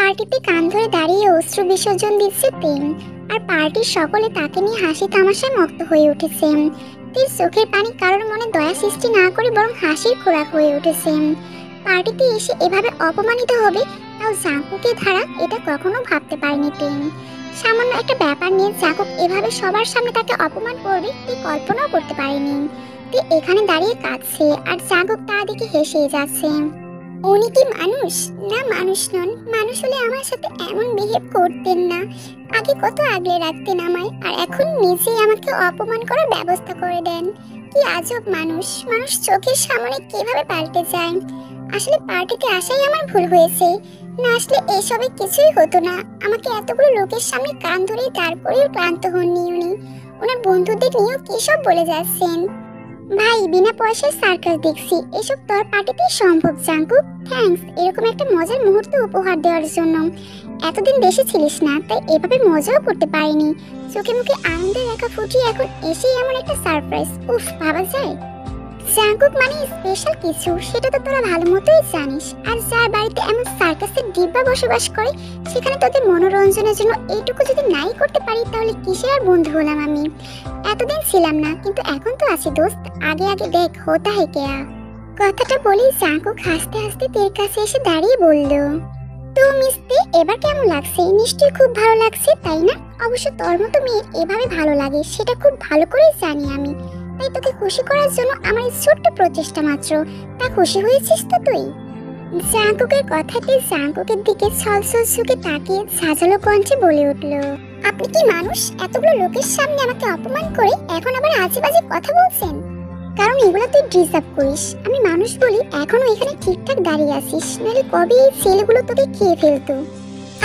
পার্টিতে কান ধরে দাঁড়িয়ে অশ্রু বিসর্জন দিচ্ছে তিন। আর পার্টির সকলে তাকে নিয়ে হাসি তামাশায় মত্ত হয়ে উঠেছে। তীর চোখের পানি কারোর মনে দয়া সৃষ্টি না করে বরং হাসির খোরাক হয়ে উঠেছে। পার্টিতে এসে এভাবে অপমানিত হবে, তাও জাঙ্কুকের ধারা, এটা কখনো ভাবতে পারেনি তিন। সামান্য একটা ব্যাপার নিয়ে জাঙ্কুক এভাবে সবার সামনে তাকে অপমান করবে তুই কল্পনাও করতে পারেনি। তুই এখানে দাঁড়িয়ে কাঁদছে আর জাঙ্কুক তা দেখে হেসে যাচ্ছে। উনি কি মানুষ? না, মানুষ নন। মানুষ হলে আমার সাথে এমন বিহেভ করতেন না। আগে কত আগলে রাখতেন আমায়, আর এখন নিজেই আমাকে অপমান করার ব্যবস্থা করে দেন। কি আজব মানুষ! মানুষ চোখের সামনে কিভাবে পাল্টে যায়। আসলে পার্টিতে আসাই আমার ভুল হয়েছে, না আসলে এসবে কিছুই হতো না। আমাকে এতগুলো লোকের সামনে কান ধরে তারপরেও ক্লান্ত হননি উনি। ওনার বন্ধুদের নিয়েও কি সব বলে যাচ্ছেন। ভাই, বিনা পয়সায় সার্কাস দেখছি, এসব তোর পার্টিতেই সম্ভব জাঙ্কুক। থ্যাঙ্কস এরকম একটা মজার মুহূর্ত উপহার দেওয়ার জন্য। এতদিন দেশে ছিলিস না, তাই এভাবে মজাও করতে পারিনি। চোখে মুখে আনন্দের রেখা ফুটিয়ে এখন এসেই এমন একটা সারপ্রাইজ, উফ, ভাবা যায়। জাঙ্কুক মানে স্পেশাল কিছু, সেটা তো তোরা ভালো মতোই জানিস। আর যার বাড়িতে এমন সার্কাসের ডিব্বা বসবাস করে, সেখানে তোদের মনোরঞ্জনের জন্য এইটুকু যদি নাই করতে পারি, তাহলে কিসের আর বন্ধু হলাম আমি? এতদিন ছিলাম না, কিন্তু এখন তো আছি দোস্ত। আগে আগে দেখ হোতা হে কেয়া। কথাটা বলেই জাঙ্কুক হাসতে হাসতে তের কাছে এসে দাঁড়িয়ে বলল, তো মিস্তি, এবার কেমন লাগছে? নিশ্চয়ই খুব ভালো লাগছে, তাই না? অবশ্য তোর মতো মেয়ের এভাবে ভালো লাগে সেটা খুব ভালো করেই জানি আমি। তাই তোকে খুশি করার জন্য আমার এই ছোট্ট প্রচেষ্টা মাত্র। তা খুশি হয়েছিস তো তুই? জাঙ্কুকের কথাতে জাঙ্কুকের দিকে ছলছল চোখে তাকিয়ে ঝাঁঝালো কণ্ঠে বলে উঠল, আপনি কি মানুষ? এতগুলো লোকের সামনে আমাকে অপমান করে এখন আবার আজে বাজে কথা বলছেন? কারণ এগুলো তুই ডিজার্ভ করিস। আমি মানুষ বলি এখনো এখানে ঠিকঠাক দাঁড়িয়ে আছিস, নাহলে কবে এই ছেলেগুলো তোকে খেয়ে ফেলতো।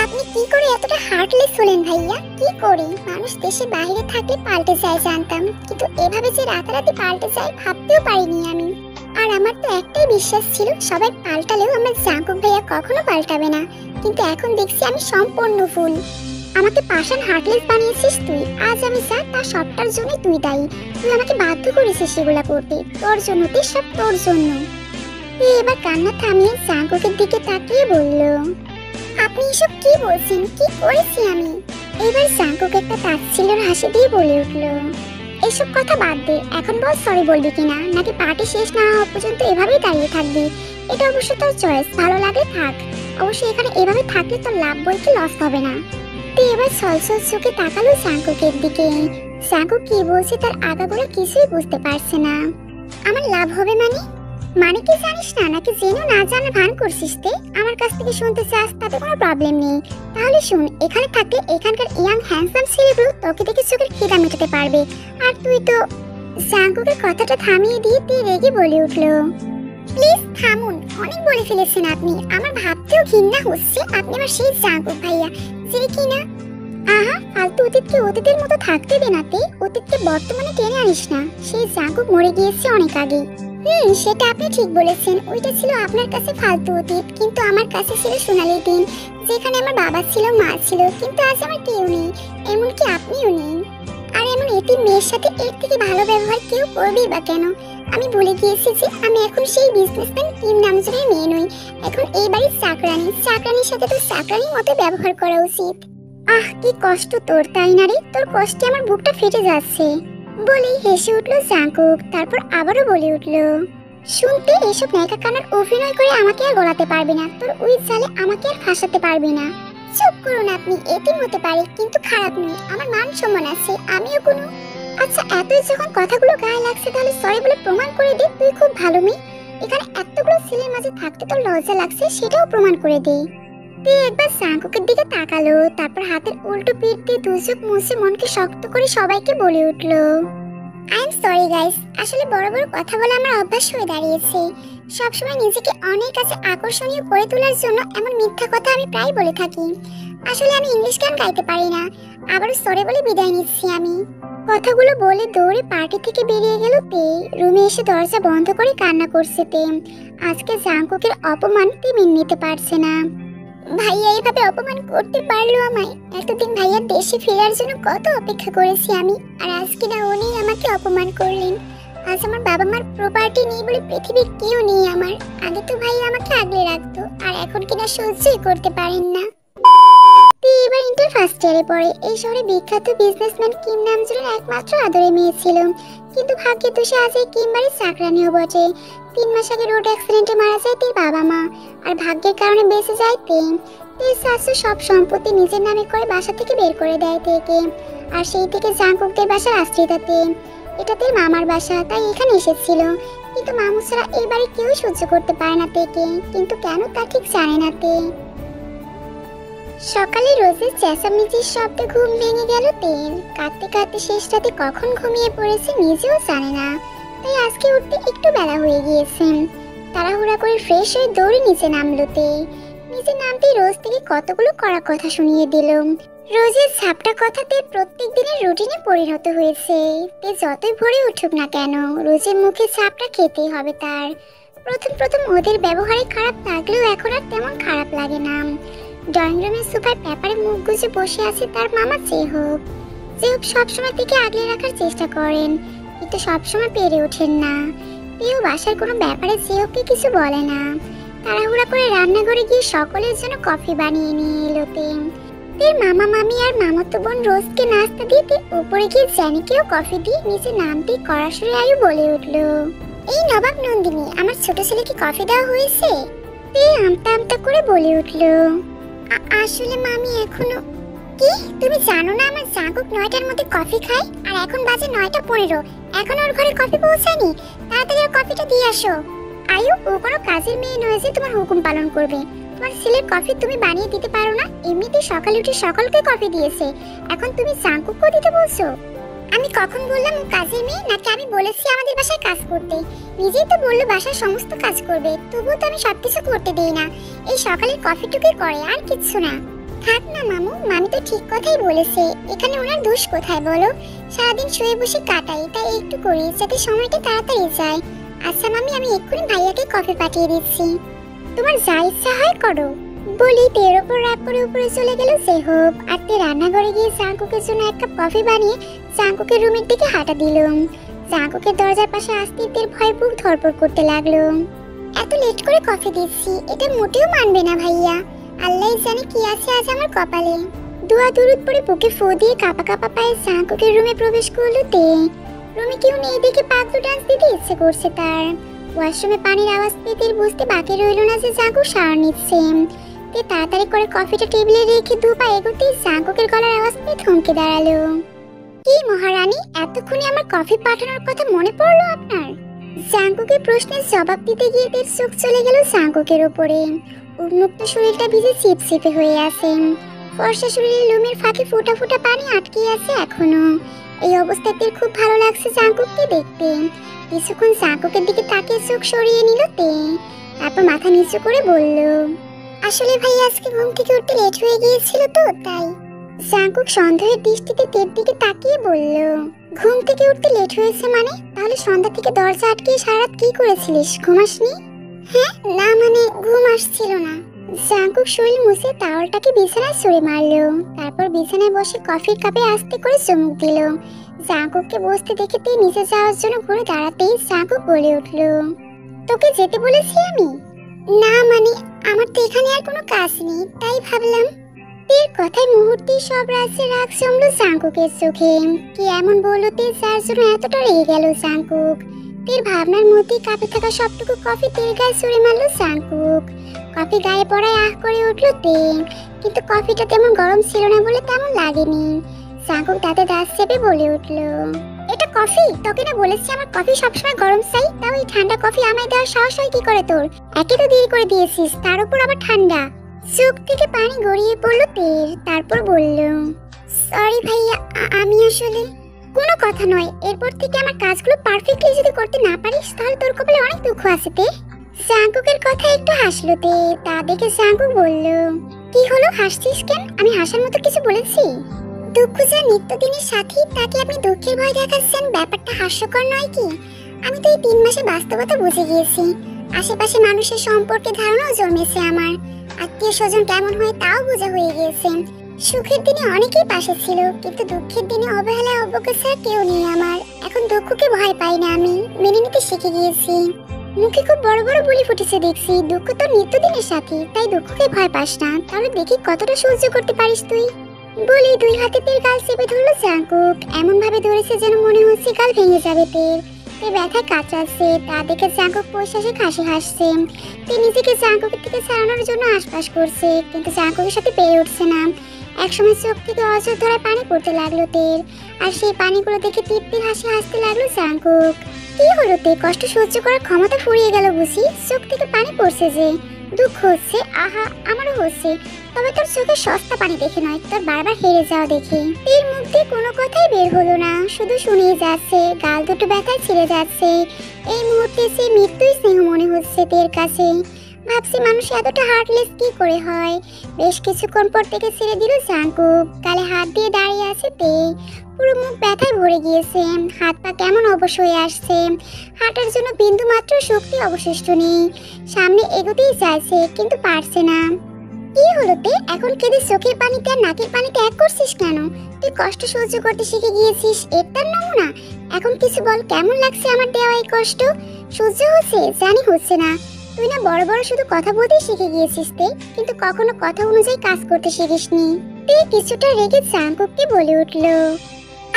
আপনি কি করে এতটা হার্টলেস হলেন ভাইয়া? কি করে? মানুষ দেশে বাইরে থাকলে পাল্টে যায় জানতাম, কিন্তু এভাবে যে রাতারাতি পাল্টে যায় ভাবতেও পারিনি আমি। আর আমার তো একটাই বিশ্বাস ছিল, সবাই পাল্টালেও আমার জাঙ্কুক ভাইয়া কখনো পাল্টাবে না। কিন্তু এখন দেখছি আমি সম্পূর্ণ ভুল। আমাকে পাষাণ হার্টলেস বানিয়েছিস তুই। আজ আমি যা, তা সবটার জন্য তুই দায়ী। তুই আমাকে বাধ্য করেছিস সেগুলা করতে। তোর জন্য, তুই সব তোর জন্য। এবার কান্না থামিয়ে জাঙ্কুকের দিকে তাকিয়ে বলল, আপনি এসব কি বলছেন? কি করেছি আমি? এবার জাঙ্কুক একটা তাচ্ছিল্যের হাসি দিয়ে বলে উঠল, এসব কথা বাদ দে, এখন বল সরি বলবি কিনা, নাকি পার্টি শেষ না হওয়া পর্যন্ত এভাবেই দাঁড়িয়ে থাকবি? এটা অবশ্য তোর চয়েস, ভালো লাগে থাক। অবশ্য এখানে এভাবে থাকলে তোর লাভ বলতে লস হবে না। তুই এবার ছলছল চোখে তাকালো জাঙ্কুকের দিকে। জাঙ্কুক কি বলছে তার আগাগোড়া কিছুই বুঝতে পারছে না। আমার লাভ হবে মানে? মানে কি জানিস না, নাকি জেনেও না জানা ভান করছিস? তে আমার কাছ থেকে শুনতে চাস, তাতে কোনো প্রবলেম নেই। তাহলে শুন, এখানে থাকলে এখানকার ইয়াং হ্যান্ডসাম ছেলেগুলো তোকে দেখে চোখের খিদা মেটাতে পারবে। আর তুই তো... জাঙ্কুকের কথাটা থামিয়ে দিয়ে তুই রেগে বলে উঠল, প্লিজ থামুন, অনেক বলে ফেলেছেন আপনি। আমার ভাবতেও ঘৃণা হচ্ছে। আপনি আমার সেই জাঙ্কুক ভাইয়া যে কিনা... আহা, ফালতু অতীতকে অতীতের মতো থাকতে দে না তে। অতীতকে বর্তমানে টেনে আনিস না। সেই জাঙ্কুক মরে গিয়েছে অনেক আগে। সেটা আপনি ঠিক বলেছেন। ওইটা ছিল আপনার কাছে ফালতু অতীত, কিন্তু আমার কাছে ছিল সোনালী দিন, যেখানে আমার বাবা ছিল, মা ছিল, কিন্তু আজ আমার কেউ নেই, এমনকি আপনিও নেই। আর এমন এতিম মেয়ের সাথে এর থেকে ভালো ব্যবহার কেউ করবেই বা কেন? আমি ভুলে গিয়েছি যে আমি এখন সেই বিজনেসম্যান কিম নামজনের মেয়ে নই। এখন এই বাড়ির চাকরানি। চাকরানির সাথে তো চাকরানির মতো ব্যবহার করা উচিত। আহ, কি কষ্ট তোর, তাই না রে? তোর কষ্টে আমার বুকটা ফেটে যাচ্ছে। বলেই হেসে উঠল জাঙ্কুক। তারপর আবারও বলে উঠল, শুনতে এসব ন্যাকা কানার অভিনয় করে আমাকে আর গলাতে পারবি না। তোর উইথ জালে আমাকে আর ফাঁসাতে পারবি না। চুপ করুন আপনি। এতিম হতে পারে, কিন্তু খারাপ নই। আমার মান সম্মান আছে, আমিও কোনো... আচ্ছা, এতই যখন কথাগুলো গায়ে লাগছে, তাহলে সরি বলে প্রমাণ করে দে তুই খুব ভালো মেয়ে। এখানে এতগুলো ছেলের মাঝে থাকতে তোর লজ্জা লাগছে, সেটাও প্রমাণ করে দে। তুই একবার জাঙ্কুকের দিকে তাকালো, তারপর হাতের উল্টো পিঠ দিয়ে দুই চোখ মুছে মনকে শক্ত করে সবাইকে বলে উঠল, আই এম সরি গাইস। আসলে বড় বড় কথা বলা আমার অভ্যাস হয়ে দাঁড়িয়েছে। সবসময় নিজেকে অনেক কাছে আকর্ষণীয় করে তোলার জন্য এমন মিথ্যা কথা আমি প্রায় বলে থাকি। আসলে আমি ইংলিশ গান গাইতে পারি না। আবারও সরি বলে বিদায় নিচ্ছি আমি। কথাগুলো বলে দৌড়ে পার্টি থেকে বেরিয়ে গেল তে। রুমে এসে দরজা বন্ধ করে কান্না করছে তে। আজকে জাঙ্কুকের অপমান তে মেনে নিতে পারছে না। ভাইয়া এইভাবে অপমান করতে পারলো আমায়? এতদিন ভাইয়ার দেশে ফেরার জন্য কত অপেক্ষা করেছি আমি, আর আজকে না উনি আমাকে অপমান করলেন। আজ আমার বাবা মার প্রপার্টি নেই বলে পৃথিবীর কেউ নেই আমার। আগে তো ভাইয়া আমাকে আগলে রাখতো, আর এখন কিনা সহ্যই করতে পারেন না। এবার ইন্টার ফার্স্ট ইয়ারে পড়ে। এই শহরে বিখ্যাত বিজনেসম্যান কিম নামজুরের একমাত্র আদরে মেয়ে ছিল, কিন্তু ভাগ্যে দোষে আজ এই কিম বাড়ির চাকরানিও বটে। 3 মাস আগে রোড অ্যাক্সিডেন্টে মারা যায় তার বাবা মা, আর ভাগ্যের কারণে বেঁচে যায় তার শাশু সব সম্পত্তি নিজের নামে করে বাসা থেকে বের করে দেয় থেকে। আর সেই থেকে জাংকুকদের বাসার আশ্রিতাতে। এটা তার মামার বাসা, তাই এখানে এসেছিল। কিন্তু মামু ছাড়া এই বাড়ি কেউ সহ্য করতে পারে না থেকে, কিন্তু কেন তা ঠিক জানে না তে। সকালে রোজের চেঁচামেচির শব্দে ঘুম ভেঙে গেল তেল। কাঁদতে কাঁদতে শেষ রাতে কখন ঘুমিয়ে পড়েছে নিজেও জানে না, তাই আজকে উঠতে একটু বেলা হয়ে গিয়েছে। তাড়াহুড়া করে ফ্রেশ হয়ে দৌড়ে নিচে নামলো তে। নিচে নামতেই রোজ থেকে কতগুলো কড়া কথা শুনিয়ে দিল। রোজের ঝাপটা কথাতে প্রত্যেক দিনের রুটিনে পরিণত হয়েছে। তে যতই ভোরে উঠুক না কেন, রোজের মুখে ঝাপটা খেতেই হবে তার। প্রথম প্রথম ওদের ব্যবহারে খারাপ লাগলেও এখন আর তেমন খারাপ লাগে না। ড্রয়িং রুমের সোফার পেপারে মুখ গুজে বসে আছে তার মামা চেহব। চেহব সবসময় থেকে আগলে রাখার চেষ্টা করেন, কিন্তু সবসময় পেরে ওঠেন না। তেও বাসার কোনো ব্যাপারে চেহবকে কিছু বলে না। তাড়াহুড়া করে রান্নাঘরে গিয়ে সকলের জন্য কফি বানিয়ে নিয়ে এলো তের মামা মামি আর মামাতো বোন রোজকে নাস্তা দিতে উপরে গিয়ে জ্যানিকেও কফি দিয়ে নিচে নামতেই কড়াসুরে আয়ু বলে উঠল, এই নবাব নন্দিনী, আমার ছোট ছেলেকে কফি দেওয়া হয়েছে? তে আমতা আমতা করে বলে উঠল, আসলে মামি এখনো। কি, তুমি জানো না আমার জাঙ্কুক 9টার মধ্যে কফি খায়, আর এখন বাজে 9:15, এখন ওর ঘরে কফি পৌঁছায়নি। তাড়াতাড়ি ওর কফিটা দিয়ে আসো। আয়ু, ও কোনো কাজের মেয়ে নয় যে তোমার হুকুম পালন করবে। তোমার ছেলের কফি তুমি বানিয়ে দিতে পারো না? এমনিতেই সকালে উঠে সকলকে কফি দিয়েছে, এখন তুমি জাঙ্কুকও দিতে বলছো? আমি কখন বললাম ও কাজের মেয়ে, নাকি আমি বলেছি আমাদের বাসায় কাজ করতে? নিজেই তো বললো বাসার সমস্ত কাজ করবে, তবুও তো আমি সবকিছু করতে দেই না। এই সকালের কফিটুকুই করে, আর কিচ্ছু না। থাক না মামু, মামি তো ঠিক কথাই বলেছে। এখানে ওনার দোষ কোথায় বলো? সারাদিন শুয়ে বসে কাটাই, তাই একটু করি যাতে সময়টা তাড়াতাড়ি যায়। আচ্ছা মামি, আমি এক্ষুনি ভাইয়াকে কফি পাঠিয়ে দিচ্ছি। তোমার যা ইচ্ছা হয় করো। বলি তের ওপর রাগ করে উপরে চলে গেল চেহব। আর তে রান্নাঘরে গিয়ে জাঙ্কুকের জন্য এক কাপ কফি বানিয়ে জাঙ্কুকের রুমের দিকে হাঁটা দিল। জাঙ্কুকের দরজার পাশে আসতে তের ভয় বুক ধড়ফড় করতে লাগলো। এত লেট করে কফি দিচ্ছি, এটা মোটেও মানবে না ভাইয়া। আল্লাহ জানে কি আছে আজ আমার কপালে। দোয়া দুরুদ পড়ে বুকে ফু দিয়ে কাঁপা কাঁপা পায়ে জাঙ্কুকের রুমে প্রবেশ করলো তে। রুমে কেউ নেই দেখে পাগলু ডান্স দিতে ইচ্ছে করছে তার। ওয়াশরুমে পানির আওয়াজ পেয়ে তের বুঝতে বাকি রইল না যে জাঙ্কুক শাওয়ার নিচ্ছে। তে তাড়াতাড়ি করে কফিটা টেবিলে রেখে দু পা এগোতেই জাঙ্কুকের গলার আওয়াজ পেয়ে থমকে দাঁড়ালো। কি মহারানী, এতক্ষণে আমার কফি পাঠানোর কথা মনে পড়লো আপনার? জাঙ্কুকের প্রশ্নের জবাব দিতে গিয়ে তের চোখ চলে গেল জাঙ্কুকের উপরে। উন্মুক্ত শরীরটা ভিজে চিপচিপে হয়ে আছে। ফর্সা শরীরের লোমের ফাঁকে ফোঁটা ফোঁটা পানি আটকে আছে এখনো। এই অবস্থায় তের খুব ভালো লাগছে জাঙ্কুককে দেখতে। কিছুক্ষণ জাঙ্কুকের দিকে তাকিয়ে চোখ সরিয়ে নিল তে, তারপর মাথা নিচু করে বলল, আসলে ভাই আজকে ঘুম থেকে উঠতে লেট হয়ে গিয়েছিল তো তাই। জাঙ্কুক সন্দেহের দৃষ্টিতে তের দিকে তাকিয়ে বলল, ঘুম থেকে উঠতে লেট হয়েছে মানে? তাহলে সন্ধ্যা থেকে দরজা আটকে সারা রাত কি করেছিলিস? ঘুমাসনি? হ্যাঁ না, মানে ঘুম আসছিল না। জাঙ্কুক শরীর মুছে টাওয়ালটাকে বিছানায় ছুঁড়ে মারলো, তারপর বিছানায় বসে কফির কাপে আস্তে করে চুমুক দিল। জাঙ্কুককে বসতে দেখে তে নিচে যাওয়ার জন্য ঘুরে দাঁড়াতেই জাঙ্কুক বলে উঠল, তোকে যেতে বলেছি আমি? না মানে আমার তো এখানে আর কোনো কাজ নেই, তাই ভাবলাম। তের কথায় মুহূর্তেই সব রাজ্যের রাগ জমলো জাঙ্কুকের চোখে। কি এমন বললো তে যার জন্য এতটা রেগে গেল জাঙ্কুক? তের ভাবনার মধ্যেই কাপে থাকা সবটুকু কফি তের গায়ে ছুঁড়ে মারলো জাঙ্কুক। কফি গায়ে পড়ায় আহ করে উঠলো তে, কিন্তু কফিটা তেমন গরম ছিল না বলে তেমন লাগেনি। জাঙ্কুক দাঁতে দাঁত চেপে বলে উঠলো, এটা কফি? তোকে না বলেছি আমার কফি সবসময় গরম চাই, তাও এই ঠান্ডা কফি আমায় দেওয়ার সাহস হয় কি করে তোর? একে তো দেরি করে দিয়েছিস, তার উপর আবার ঠান্ডা। চোখ থেকে পানি গড়িয়ে পড়লো তের, তারপর বলল, সরি ভাইয়া, আমি আসলে। কোনো কথা নয়, এরপর থেকে আমার কাজগুলো পারফেক্টলি যদি করতে না পারিস তাহলে তোর কপালে অনেক দুঃখ আছে তে। জাঙ্কুকের কথা একটু হাসলো তে, তা দেখে জাঙ্কুক বলল, কি হলো, হাসছিস কেন? আমি হাসার মতো কিছু বলেছি? দুঃখ যা নিত্যদিনের সাথী, তাকে আপনি দুঃখের ভয় দেখাচ্ছেন, ব্যাপারটা হাস্যকর নয় কি? আমি তো এই 3 মাসে বাস্তবতা বুঝে গিয়েছি। আশেপাশে মানুষের সম্পর্কে ধারণাও জন্মেছে আমার। আত্মীয় স্বজন কেমন হয় তাও বোঝা হয়ে গিয়েছে। সুখের দিনে অনেকেই পাশে ছিল, কিন্তু দুঃখের দিনে অবহেলা অবজ্ঞা ছাড়া কেউ নেই আমার। এখন দুঃখকে ভয় পাই না, আমি মেনে নিতে শিখে গিয়েছি। মুখে খুব বড় বড় বুলি ফুটেছে দেখছি। দুঃখ তোর নিত্যদিনের সাথী, তাই দুঃখকে ভয় পাস না। তাহলে দেখি কতটা সহ্য করতে পারিস তুই। বলি দুই হাতে তের গাল চেপে ধরলো জাঙ্কুক। এমন ভাবে ধরেছে যেন মনে হচ্ছে গাল ভেঙে যাবে তের। তে ব্যথায় কাঁচাচ্ছে, তা দেখে জাঙ্কুক পয়সাসে হাসি হাসছে। তে নিজেকে জাঙ্কুকের থেকে ছাড়ানোর জন্য আশপাশ করছে, কিন্তু জাঙ্কুকের সাথে পেরে উঠছে না। একসময় চোখ থেকে অঝোর ধরায় পানি পড়তে লাগলো তের, আর সেই পানিগুলো দেখে তৃপ্তির হাসি হাসতে লাগলো জাঙ্কুক। কি হলো তে, কষ্ট সহ্য করার ক্ষমতা ফুরিয়ে গেল বুঝি? চোখ থেকে পানি পড়ছে যে, দুঃখ হচ্ছে? আহা, আমারও হচ্ছে, তবে তোর চোখে সস্তা পানি দেখে নয়, তোর বারবার হেরে যাওয়া দেখে। এর মুখ দিয়ে কোনো কথাই বের হলো না, শুধু শুনেই যাচ্ছে। গাল দুটো ব্যথায় ছিঁড়ে যাচ্ছে। এই মুহূর্তে সে মৃত্যুই স্নেহ মনে হচ্ছে তের কাছে। ভাবছি মানুষ এতটা হার্টলেস কি করে হয়। বেশ কিছুক্ষণ পর থেকে ছেড়ে দিল জাঙ্কুক। গালে হাত দিয়ে দাঁড়িয়ে আছে তে। পুরো মুখ ব্যথায় ভরে গিয়েছে, হাত পা কেমন অবশ হয়ে আসছে। হাঁটার জন্য বিন্দু মাত্র শক্তি অবশিষ্ট নেই। সামনে এগোতেই চাইছে, কিন্তু পারছে না। কি হলো তে, এখন কেঁদে চোখের পানিতে আর নাকের পানিতে এক করছিস কেন? তুই কষ্ট সহ্য করতে শিখে গিয়েছিস, এর তার নমুনা। এখন কিছু বল, কেমন লাগছে আমার দেওয়া এই কষ্ট? সহ্য হচ্ছে? জানি হচ্ছে না। তুই না বড় বড় শুধু কথা বলতেই শিখে গিয়েছিস তে, কিন্তু কখনো কথা অনুযায়ী কাজ করতে শিখিসনি। তে কিছুটা রেগে জাঙ্কুককে বলে উঠল,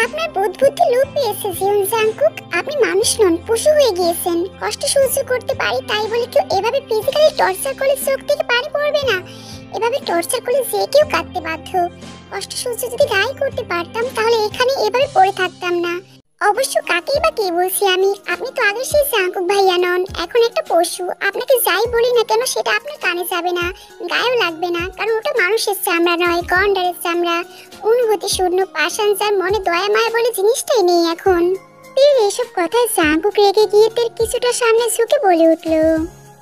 আপনার বুদ্ধি লোপ পেয়েছে জীবন জাঙ্কুক। আপনি মানুষ নন, পশু হয়ে গিয়েছেন। কষ্ট সহ্য করতে পারি তাই বলে কেউ এভাবে ফিজিক্যালি টর্চার করলে চোখ থেকে পানি পড়বে না? এভাবে টর্চার করলে যে কেউ কাঁদতে বাধ্য। কষ্ট সহ্য যদি গায়ে করতে পারতাম তাহলে এখানে এভাবে পড়ে থাকতাম না। অবশ্য কাকেই বা কে বলছি আমি? আপনি তো আগে সেই জাঙ্কুক ভাইয়া নন, এখন একটা পশু। আপনাকে যাই বলি না কেন সেটা আপনার কানে যাবে না, গায়েও লাগবে না, কারণ ওটা মানুষের চামড়া নয়, গন্ডারের চামড়া। অনুভূতি শূন্য পাষাণ, যার মনে দয়া মায়া বলে জিনিসটাই নেই এখন। তের এসব কথায় জাঙ্কুক রেগে গিয়ে তের কিছুটা সামনে ঝুঁকে বলে উঠল,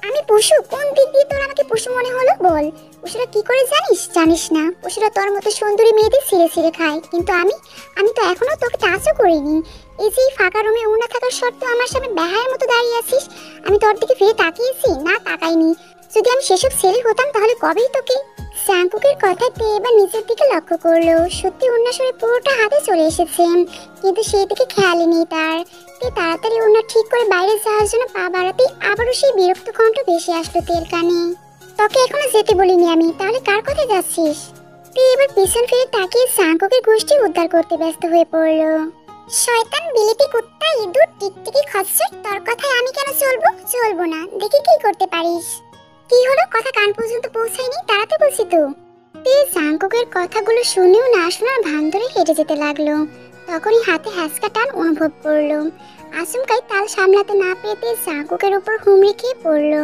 আমি পশু? কোন দিক দিয়ে তোর আমাকে পশু মনে হলো বল? পশুরা কি করে জানিস? জানিস না। পশুরা তোর মতো সুন্দরী মেয়েদের ছিঁড়ে ছিঁড়ে খায়, কিন্তু আমি তো এখনো তোকে টাচও করিনি। এই যে ফাঁকা রুমে উনা থাকার সত্ত্বেও আমার সামনে বেহায়ের মতো দাঁড়িয়ে আছিস। আমি তোর দিকে ফিরে তাকিয়েছি? না, তাকাইনি। যদি আমি সেসব ছেলে হতাম তাহলে কবেই তোকে। জাঙ্কুকের কথাতে এবার নিচের দিকে লক্ষ্য করলো, সত্যি উন্নাসরে পুরোটা হাতে চলে এসেছে, কিন্তু সেই দিকে খেয়ালই নেই তার। তে তাড়াতাড়ি উন্না ঠিক করে বাইরে যাওয়ার জন্য পা বাড়াতেই আবারও সেই বিরক্ত কণ্ঠ ভেসে আসলো তের কানে, তোকে এখনো যেতে বলিনি আমি, তাহলে কার কথা যাচ্ছিস? তে এবার পিছন ফিরে তাকিয়ে জাঙ্কুকের গোষ্ঠী উদ্ধার করতে ব্যস্ত হয়ে পড়লো। শয়তান, বিলিতি কুত্তা, ইঁদুর, টিকটিকি, খচ্চর, তোর কথায় আমি কেন চলবো? চলবো না, দেখি কি করতে পারিস। কি হলো, কথা কান পর্যন্ত পৌঁছায়নি? তাড়াতে বলছি তো। তে জাঙ্কুকের কথাগুলো শুনেও না শোনার ভান ধরে হেঁটে যেতে লাগলো। তখনই হাতে হ্যাঁচকা টান অনুভব করলো। আচমকাই তাল সামলাতে না পেরে জাঙ্কুকের উপর হুমড়ি খেয়ে পড়লো।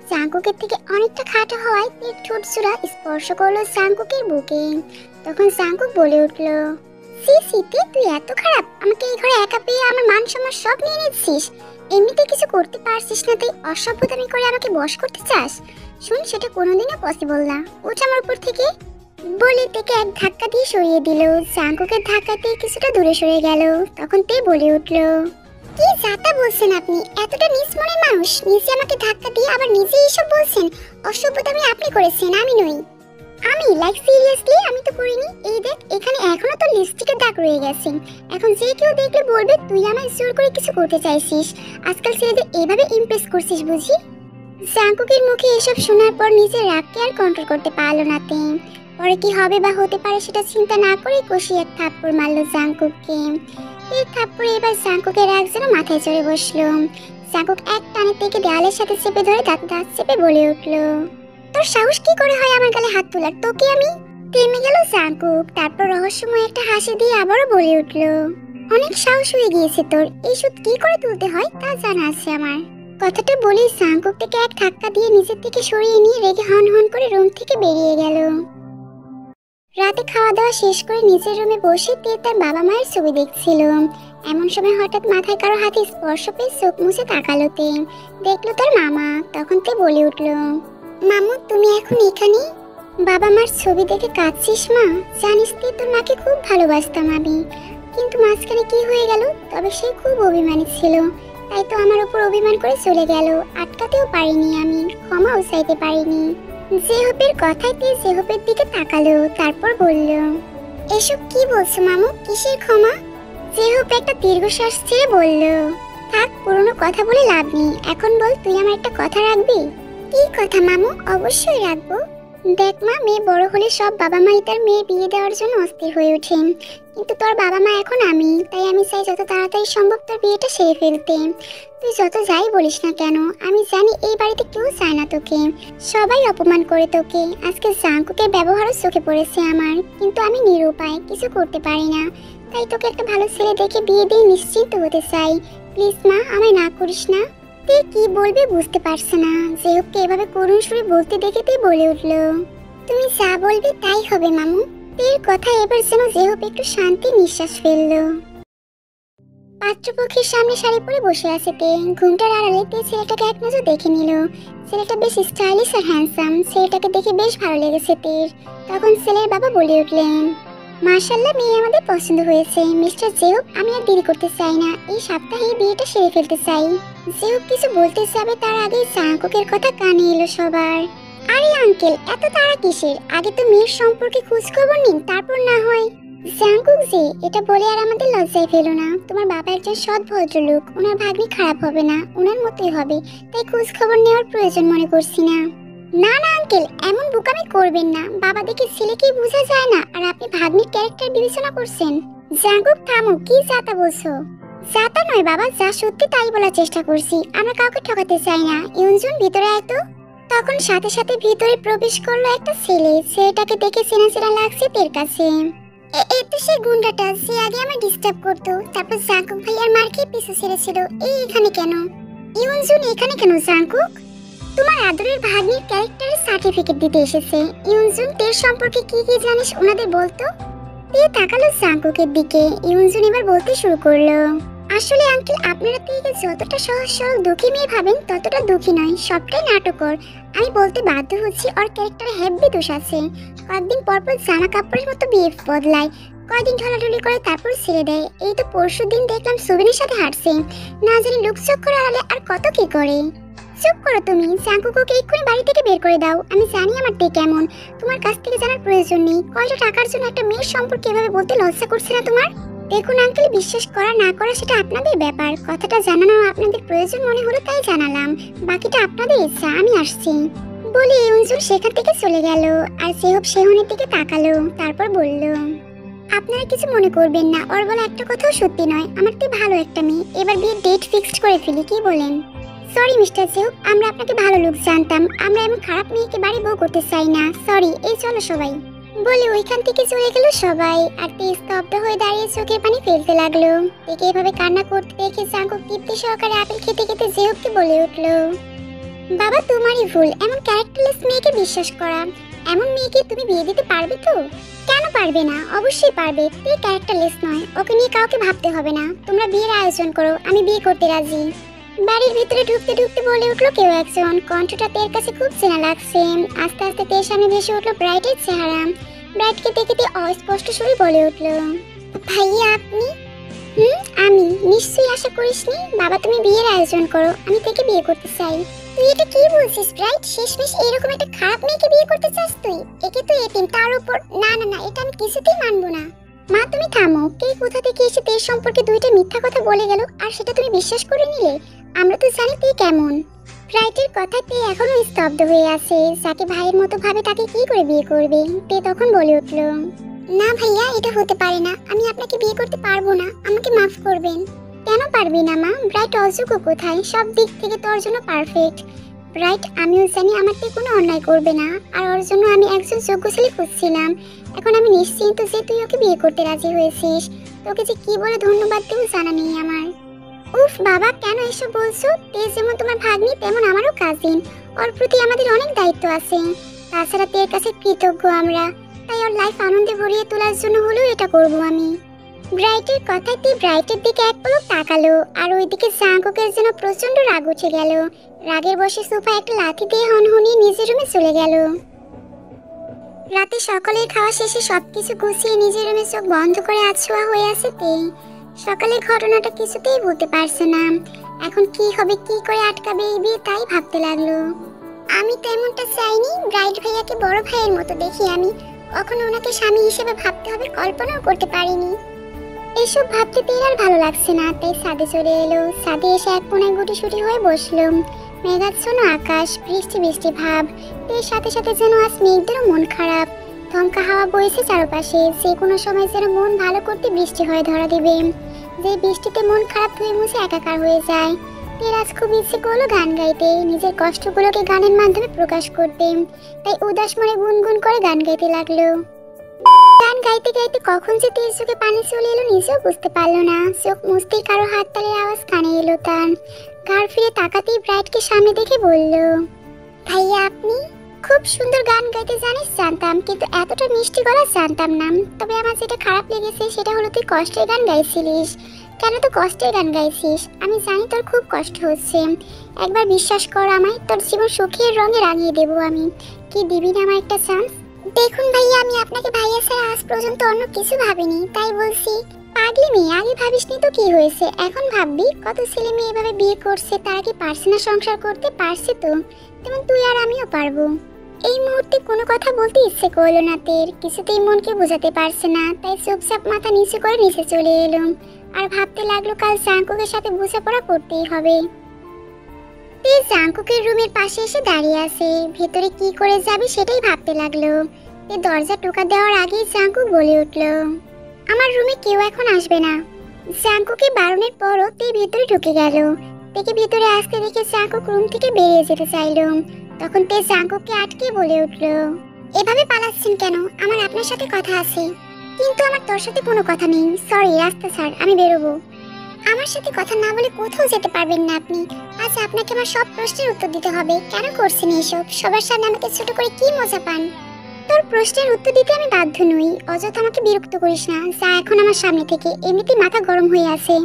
জাঙ্কুকের থেকে অনেকটা খাটো হওয়ায় তের ঠোঁট চূড়া স্পর্শ করলো জাঙ্কুকের বুকে। তখন জাঙ্কুক বলে উঠলো, সি সিতে, তুই এত খারাপ? আমাকে এই ঘরে একা পেয়ে আমার মান সম্মান সব নিয়ে নিচ্ছিস। এমনিতে কিছু করতে পারছিস না, তাই অসভ্যতামি করে আমাকে বশ করতে চাস? শুন, সেটা কোনোদিনও পসিবল না। উঠ আমার উপর থেকে। বলে তেকে এক ধাক্কা দিয়ে সরিয়ে দিল। জাঙ্কুকের ধাক্কাতে কিছুটা দূরে সরে গেল। তখন তে বলে উঠল, কি যাতা বলছেন আপনি? এতটা নিচ মনের মানুষ, নিজে আমাকে ধাক্কা দিয়ে আবার নিজে এসব বলছেন? অসভ্যতামি আপনি করেছেন, আমি নই। আমি? Like seriously? আমি তো করিনি। এই দেখ, এখানে এখনো তো লিপস্টিকের দাগ রয়ে গেছে। এখন যে কেউ দেখলে বলবে তুই আমায় জোর করে কিছু করতে চাইছিস। আজকাল ছেলেদের এভাবে ইমপ্রেস করছিস বুঝি? জাঙ্কুকের মুখে এসব শোনার পর নিজের রাগকে আর কন্ট্রোল করতে পারলো না তে। পরে কি হবে বা হতে পারে সেটা চিন্তা না করে কষিয়ে এক থাপ্পড় মারলো জাঙ্কুককে। এই থাপ্পড়ে এবার জাঙ্কুকের রাগ যেন মাথায় চড়ে বসলো। জাঙ্কুক এক টানে থেকে দেয়ালের সাথে চেপে ধরে দাঁত দাঁত চেপে বলে উঠলো, তোর সাহস কি করে হয় আমার গালে হাত তোলার? তোকে আমি। থেমে গেল জাঙ্কুক, তারপর রহস্যময় একটা হাসি দিয়ে আবারও বলে উঠলো, অনেক সাহস হয়ে গিয়েছে তোর। এই সুদ কি করে তুলতে হয় তা জানা আছে আমার। কথাটা বলে জাঙ্কুক থেকে এক ধাক্কা দিয়ে নিজের থেকে সরিয়ে নিয়ে রেগে হন হন করে রুম থেকে বেরিয়ে গেল। রাতে খাওয়া দাওয়া শেষ করে নিজের রুমে বসে তে তার বাবা মায়ের ছবি দেখছিল। এমন সময় হঠাৎ মাথায় কারো হাতে স্পর্শ পেয়ে চোখ মুছে তাকালো তে। দেখলো তার মামা। তখন তে বলে উঠলো, মামু তুমি এখন এখানে? বাবা মার ছবি দেখে কাঁদছিস মা? জানিস তুই তোর মাকে খুব ভালোবাসতাম আমি, কিন্তু মাঝখানে কি হয়ে গেল? তবে সে খুব অভিমানী ছিল, তাই তো আমার উপর অভিমান করে চলে গেল। আটকাতেও পারিনি আমি, ক্ষমাও চাইতে পারিনি। জেহপের কথায় তে জেহপের দিকে তাকালো, তারপর বলল, এসব কি বলছো মামু? কিসের ক্ষমা? জেহপ একটা দীর্ঘশ্বাস ছেড়ে বলল, থাক, পুরনো কথা বলে লাভ নেই। এখন বল, তুই আমার একটা কথা রাখবি? কি কথা মামু? অবশ্যই রাখবো। দেখ মা, মেয়ে বড় হলে সব বাবা মাই তার মেয়ে বিয়ে দেওয়ার জন্য অস্থির হয়ে ওঠেন, কিন্তু তোর বাবা মা এখন আমি, তাই আমি চাই যত তাড়াতাড়ি সম্ভব তোর বিয়েটা সেরে ফেলতে। তুই যত যাই বলিস না কেন, আমি জানি এই বাড়িতে কেউ চায় না তোকে, সবাই অপমান করে তোকে। আজকে জাঙ্কুকের ব্যবহারও চোখে পড়েছে আমার, কিন্তু আমি নিরুপায়, কিছু করতে পারি না। তাই তোকে একটা ভালো ছেলে দেখে বিয়ে দিয়ে নিশ্চিন্ত হতে চাই। প্লিজ মা, আমায় না করিস না। তে কি বলবে বুঝতে পারছে না, জেহবকে এভাবে করুণ সুরে বলতে দেখে তে বলে উঠল, তুমি যা বলবে তাই হবে মামু। তের কথা এবার যেন জেহব একটু শান্তির নিঃশ্বাস ফেলল। পাত্রপক্ষের সামনে শাড়ি পরে বসে আছে তে। ঘুমটার আড়ালে তে ছেলেটাকে এক নজর দেখে নিল। ছেলেটা বেশ স্টাইলিশ আর হ্যান্ডসাম, ছেলেটাকে দেখে বেশ ভালো লেগেছে তের। তখন ছেলের বাবা বলে উঠলেন, মাশাআল্লাহ, মেয়ে আমাদের পছন্দ হয়েছে। মিস্টার জেহব, আমি আর দেরি করতে চাই না, এই সপ্তাহে বিয়েটা সেরে ফেলতে চাই। জেহব কিছু বলতে যাবে তার আগেই জাঙ্কুকের কথা কানে এলো সবার। আরে আঙ্কেল, এত তাড়া কিসের? আগে তো মেয়ের সম্পর্কে খোঁজ খবর নিন, তারপর না হয়। জাঙ্কুক জি, এটা বলে আর আমাদের লজ্জায় ফেলো না। তোমার বাবা একজন সৎ ভদ্রলোক, ওনার ভাগ্নি খারাপ হবে না, ওনার মতোই হবে, তাই খোঁজ খবর নেওয়ার প্রয়োজন মনে করছি না। না না আঙ্কেল, এমন বোকামি করবেন না। বাবা দেখে ছেলেকেই বোঝা যায় না, আর আপনি ভাগ্নির ক্যারেক্টার বিবেচনা করছেন। জাঙ্কুক থামো, কি যাতা বলছো? যাতা নয় বাবা, যা সত্যি তাই বলার চেষ্টা করছি। আমরা কাউকে ঠকাতে চাই না। ইউনজুন, ভিতরে আয় তো। তখন সাথে সাথে ভিতরে প্রবেশ করলো একটা ছেলে। ছেলেটাকে দেখে চেনা চেনা লাগছে তের কাছে। এই তো সেই গুন্ডাটা যে আগে আমায় ডিস্টার্ব করতো, তারপর জাঙ্কুক ভাইয়ার মার খেয়ে পিছু ছেড়েছিল। এই এখানে কেন? ইউনজুন এখানে কেন জাঙ্কুক? তোমার আদরের ভাগ্নির ক্যারেক্টারের সার্টিফিকেট দিতে এসেছে। ইউনজুন, তের সম্পর্কে কি কি জানিস ওনাদের বলতো। তে তাকালো জাঙ্কুকের দিকে। ইউনজুন এবার বলতে শুরু করলো, আসলে আঙ্কেল, আপনারা থেকে যতটা সহজ সরল দুঃখী মেয়ে ভাবেন ততটা দুঃখী নয়, সবটাই নাটকর। আমি বলতে বাধ্য হচ্ছি, ওর ক্যারেক্টারে হেভি দোষ আছে। কয়েকদিন পর পর জামা কাপড়ের মতো বিয়ে বদলায়, কয়েকদিন ঢলাঢলি করে তারপর ছেড়ে দেয়। এই তো পরশু দিন দেখলাম সুবিনের সাথে হাঁটছে, না জানি লোকচক্ষুর আড়ালে আর কত কি করে। চুপ করো তুমি, জাঙ্কুককে এক্ষুনি বাড়ি থেকে বের করে দাও। আমি জানি আমার তে কেমন, তোমার কাছ থেকে জানার প্রয়োজন নেই। কয়টা টাকার জন্য একটা মেয়ের সম্পর্কে এভাবে বলতে লজ্জা করছে না তোমার? দেখুন আঙ্কেল, বিশ্বাস করা না করা সেটা আপনাদের ব্যাপার। কথাটা জানানো আপনাদের প্রয়োজন মনে হলো তাই জানালাম, বাকিটা আপনাদের ইচ্ছা। আমি আসছি বলে ইউনজুন সেখান থেকে চলে গেল। আর জেহব সেহনের দিকে তাকালো, তারপর বলল, আপনারা কিছু মনে করবেন না, ওর বলা একটা কথাও সত্যি নয়। আমার তো ভালো একটা মেয়ে, এবার বিয়ের ডেট ফিক্সড করে ফেলি, কি বলেন? সরি মিস্টার জেহব, আমরা আপনাকে ভালো লোক জানতাম, আমরা এমন খারাপ মেয়েকে বাড়ি বউ করতে চাই না। সরি, এই চলো সবাই বলে ওইখান থেকে চলে গেল সবাই। আর তে স্তব্ধ হয়ে দাঁড়িয়ে চোখের পানি ফেলতে লাগলো। তেকে এভাবে কান্না করতে দেখে জাঙ্কুক তৃপ্তি সহকারে আপেল খেতে খেতে জেহবকে বলে উঠল, বাবা তোমারই ভুল এমন ক্যারেক্টারলেস মেয়েকে বিশ্বাস করা। এমন মেয়েকে তুমি বিয়ে দিতে পারবে তো? কেন পারবে না, অবশ্যই পারবে। তে ক্যারেক্টারলেস নয়, ওকে নিয়ে কাউকে ভাবতে হবে না। তোমরা বিয়ের আয়োজন করো, আমি বিয়ে করতে রাজি। বাড়ির ভিতরে ঢুকতে ঢুকতে বলে উঠলো কেউ একজন। কণ্ঠটা তের কাছে খুব চেনা লাগছে। আস্তে আস্তে তের সামনে ভেসে উঠলো ব্রাইটের চেহারা। ব্রাইটকে দেখে তে অস্পষ্ট সুরে বলে উঠলো, ভাইয়া আপনি? আমি। নিশ্চয়ই আশা করিসনি। বাবা তুমি বিয়ের আয়োজন করো, আমি তেকে বিয়ে করতে চাই। তুই এটা কি বলছিস ব্রাইট? শেষমেশ এরকম একটা খারাপ মেয়েকে বিয়ে করতে চাস তুই? একে তো এতিম, তার উপর। না না না, এটা আমি কিছুতেই মানবো না। মা তুমি থামো। কে কোথা থেকে এসে তের সম্পর্কে দুইটা মিথ্যা কথা বলে গেল, আর সেটা তুমি বিশ্বাস করে নিলে? আমরা তো জানি তে কেমন। ব্রাইটের কথায় তে এখনো স্তব্ধ হয়ে আছে। যাকে ভাইয়ের মতো ভাবে তাকে কি করে বিয়ে করবে? তে তখন বলে উঠল, না ভাইয়া, এটা হতে পারে না। আমি আপনাকে বিয়ে করতে পারবো না, আমাকে মাফ করবেন। কেন পারবি না মা? ব্রাইট অযোগ্য কোথায়? সব দিক থেকে তোর জন্য পারফেক্ট। ব্রাইট, আমিও জানি আমার তে কোনো অন্যায় করবে না, আর ওর জন্য আমি একজন যোগ্য ছেলে খুঁজছিলাম। এখন আমি নিশ্চিন্ত যে তুই ওকে বিয়ে করতে রাজি হয়েছিস। তোকে যে কি বলে ধন্যবাদ দেবো জানা নেই আমার। উফ বাবা, কেন এসব বলছো? তে যেমন তোমার ভাগ্নি তেমন আমারও কাজিন, ওর প্রতি আমাদের অনেক দায়িত্ব আছে। তাছাড়া তের কাছে কৃতজ্ঞ আমরা, তাই ওর লাইফ আনন্দে ভরিয়ে তোলার জন্য হলেও এটা করব আমি। ব্রাইটের কথায় তে ব্রাইটের দিকে এক পলক তাকালো। আর ওইদিকে জাঙ্কুকের যেন প্রচন্ড রাগ উঠে গেল। রাগের বসে সোফায় একটা লাথি দিয়ে হনহনিয়ে নিজের রুমে চলে গেল। রাতে সকালের খাওয়া শেষে সবকিছু গুছিয়ে নিজের রুমে চোখ বন্ধ করে আছোয়া হয়ে আছে তে। সকালের ঘটনাটা কিছুতেই বলতে পারছে না। এখন কি হবে, কি করে আটকাবে এই বিয়ে, তাই ভাবতে লাগলো। আমি তো এমনটা চাইনি। ব্রাইট ভাইয়াকে বড় ভাইয়ের মতো দেখি আমি, কখনো ওনাকে স্বামী হিসেবে ভাবতে হবে কল্পনাও করতে পারিনি। এসব ভাবতে তের আর ভালো লাগছে না, তাই ছাদে চলে এলো। ছাদে এসে এক কোণায় গুটিসুটি হয়ে বসলো। মেঘাচ্ছন্ন আকাশ, বৃষ্টি বৃষ্টি ভাব। এর সাথে সাথে যেন আজ মেঘদেরও মন খারাপ। দমকা হাওয়া বইছে চারপাশে, যে কোনো সময় যেন মন ভালো করতে বৃষ্টি হয়ে ধরা দিবে। যে বৃষ্টিতে মন খারাপ ধুয়ে মুছে একাকার হয়ে যায়। তের আজ খুব ইচ্ছে করলো গান গাইতে, নিজের কষ্টগুলোকে গানের মাধ্যমে প্রকাশ করতে। তাই উদাস মনে গুনগুন করে গান গাইতে লাগলো। গান গাইতে গাইতে কখন যে তের চোখে পানি চলে এলো নিজেও বুঝতে পারলো না। চোখ মুছতেই কারো হাততালির আওয়াজ কানে এলো তার। ঘাড় ফিরে তাকাতেই ব্রাইটকে সামনে দেখে বলল, ভাইয়া আপনি? খুব সুন্দর গান গাইতে জানিস জানতাম, কিন্তু এতটা মিষ্টি গলা জানতাম না। তবে আমার যেটা খারাপ লেগেছে সেটা হলো তুই কষ্টের গান গাইছিলিস। কেন তো কষ্টের গান গাইছিস? আমি জানি তোর খুব কষ্ট হচ্ছে। একবার বিশ্বাস কর আমায়, তোর জীবন সুখের রঙে রাঙিয়ে দেবো আমি। কি দিবি না আমার একটা চান্স? দেখুন ভাইয়া, আমি আপনাকে ভাইয়া ছাড়া আজ পর্যন্ত অন্য কিছু ভাবিনি, তাই বলছি। পাগলি মেয়ে, আগে ভাবিসনি তো কি হয়েছে, এখন ভাববি? কত ছেলে মেয়ে এভাবে বিয়ে করছে, তারা কি পারছে না সংসার করতে? পারছে তো, তেমন তুই আর আমিও পারবো। এই মুহূর্তে কোনো কথা বলতে ইচ্ছে করলো না তের, কিছুতেই মনকে বোঝাতে পারছে না। তাই চুপচাপ মাথা নিচু করে নিচে চলে এলো আর ভাবতে লাগলো কাল জাঙ্কুকের সাথে বোঝাপড়া করতেই হবে। তের জাঙ্কুকের রুমের পাশে এসে দাঁড়িয়ে আছে, ভেতরে কি করে যাবে সেটাই ভাবতে লাগলো। তের দরজা টোকা দেওয়ার আগেই জাঙ্কুক বলে উঠলো, আমার রুমে কেউ এখন আসবে না। জাঙ্কুকে বারণের পরও তে ভেতরে ঢুকে গেল। তেকে ভেতরে আসতে দেখে জাঙ্কুক রুম থেকে বেরিয়ে যেতে চাইল। তখন তে জাঙ্কুককে আটকে বলে উঠল, এভাবে পালাচ্ছেন কেন? আমার আপনার সাথে কথা আছে। কিন্তু আমার তোর সাথে কোনো কথা নেই। সরি, রাস্তা ছাড়, আমি বেরোবো। আমার সাথে কথা না বলে কোথাও যেতে পারবেন না আপনি। আজ আপনাকে আমার সব প্রশ্নের উত্তর দিতে হবে। কেন করছেন এসব? সবার সামনে আমাকে ছোট করে কি মজা পান? তোর প্রশ্নের উত্তর দিতে আমি বাধ্য নই। অযথা আমাকে বিরক্ত করিস না। যা এখন আমার সামনে থেকে, এমনিতেই মাথা গরম হয়ে আছে।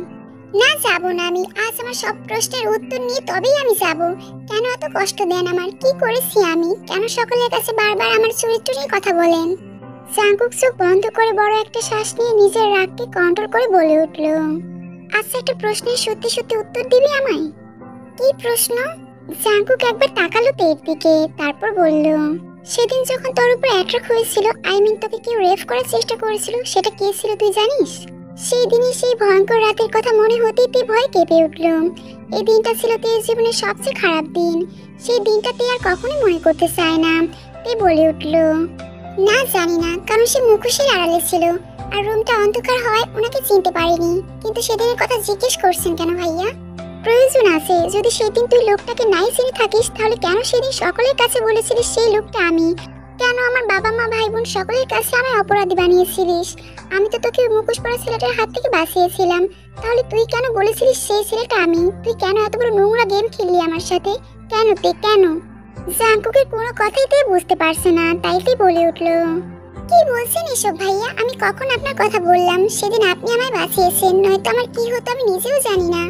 না, যাবো না আমি। আজ আমার সব প্রশ্নের উত্তর নিয়ে তবেই আমি যাব। কেন এত কষ্ট দেন আমার? কি করেছি আমি? কেন সকলের কাছে বারবার আমার চরিত্র নিয়ে কথা বলেন? জাঙ্কুক চোখ বন্ধ করে বড় একটা শ্বাস নিয়ে নিজের রাগকে কন্ট্রোল করে বলে উঠল, আচ্ছা, একটা প্রশ্নের সত্যি সত্যি উত্তর দিবি আমায়? কি প্রশ্ন? জাঙ্কুক একবার তাকালো তের দিকে, তারপর বলল, সেদিন যখন তোর উপর অ্যাট্রাক্ট হয়েছিল, তোকে কেউ রেপ করার চেষ্টা করেছিল, সেটা কে ছিল তুই জানিস? সেই দিনই সেই ভয়ঙ্কর রাতের কথা মনে হতেই তে ভয় কেঁপে উঠল। এই দিনটা ছিল তের জীবনের সবচেয়ে খারাপ দিন। সেই দিনটাতে আর কখনোই মনে করতে চায় না। তে বলে উঠল, না, জানি না, কারণ সে মুখোশের আড়ালে ছিল আর রুমটা অন্ধকার হওয়ায় ওনাকে চিনতে পারিনি। কিন্তু সেদিনের কথা জিজ্ঞেস করছেন কেন ভাইয়া? প্রয়োজন আছে। যদি সেদিন তুই লোকটাকে নাই চিনে থাকিস, তাহলে কেন সেদিন সকলের কাছে বলেছিলিস সেই লোকটা আমি? কেন আমার বাবা মা ভাই বোন সকলের কাছে আমায় অপরাধী বানিয়েছিলিস? আমি তো তোকে মুখোশ পরা ছেলেটার হাত থেকে বাঁচিয়েছিলাম। তাহলে তুই কেন বলেছিলিস সেই ছেলেটা আমি? তুই কেন এত বড় নোংরা গেম খেললি আমার সাথে? কেন তে, কেন? জাঙ্কুকের কোনো কথাই তে বুঝতে পারছে না, তাই তে বলে উঠল, কি বলছেন এসব ভাইয়া? আমি কখন আপনার কথা বললাম? সেদিন আপনি আমায় বাঁচিয়েছেন, নয়তো আমার কি হতো আমি নিজেও জানি না।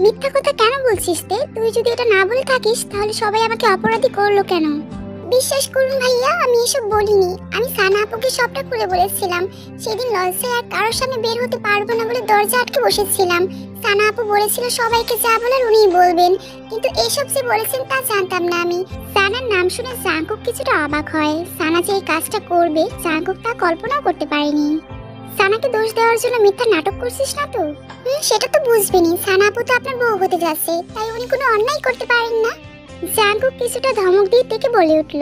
মিথ্যা কথা কেন বলছিস তে? তুই যদি এটা না বলে থাকিস, তাহলে সবাই আমাকে অপরাধী করলো কেন? বিশ্বাস করুন ভাইয়া, আমি এসব বলিনি। আমি সানা আপুকে সবটা খুলে বলেছিলাম। সেদিন লজ্জায় আর কারোর সামনে বের হতে পারবো না বলে দরজা আটকে বসেছিলাম। সানা আপু বলেছিল সবাইকে যা বলার উনিই বলবেন, কিন্তু এসব যে বলেছেন তা জানতাম না আমি। সানার নাম শুনে জাঙ্কুক কিছুটা অবাক হয়। সানা যে এই কাজটা করবে জাঙ্কুক তা কল্পনাও করতে পারেনি। সানাকে দোষ দেওয়ার জন্য মিথ্যা নাটক করছিস না তো? সেটা তো বুঝবেনি। সানা আপু তো আপনার বউ হতে যাচ্ছে, তাই উনি কোনো অন্যায় করতে পারেন না। জাঙ্কুক কিছুটা ধমক দিয়ে থেকে বলে উঠল,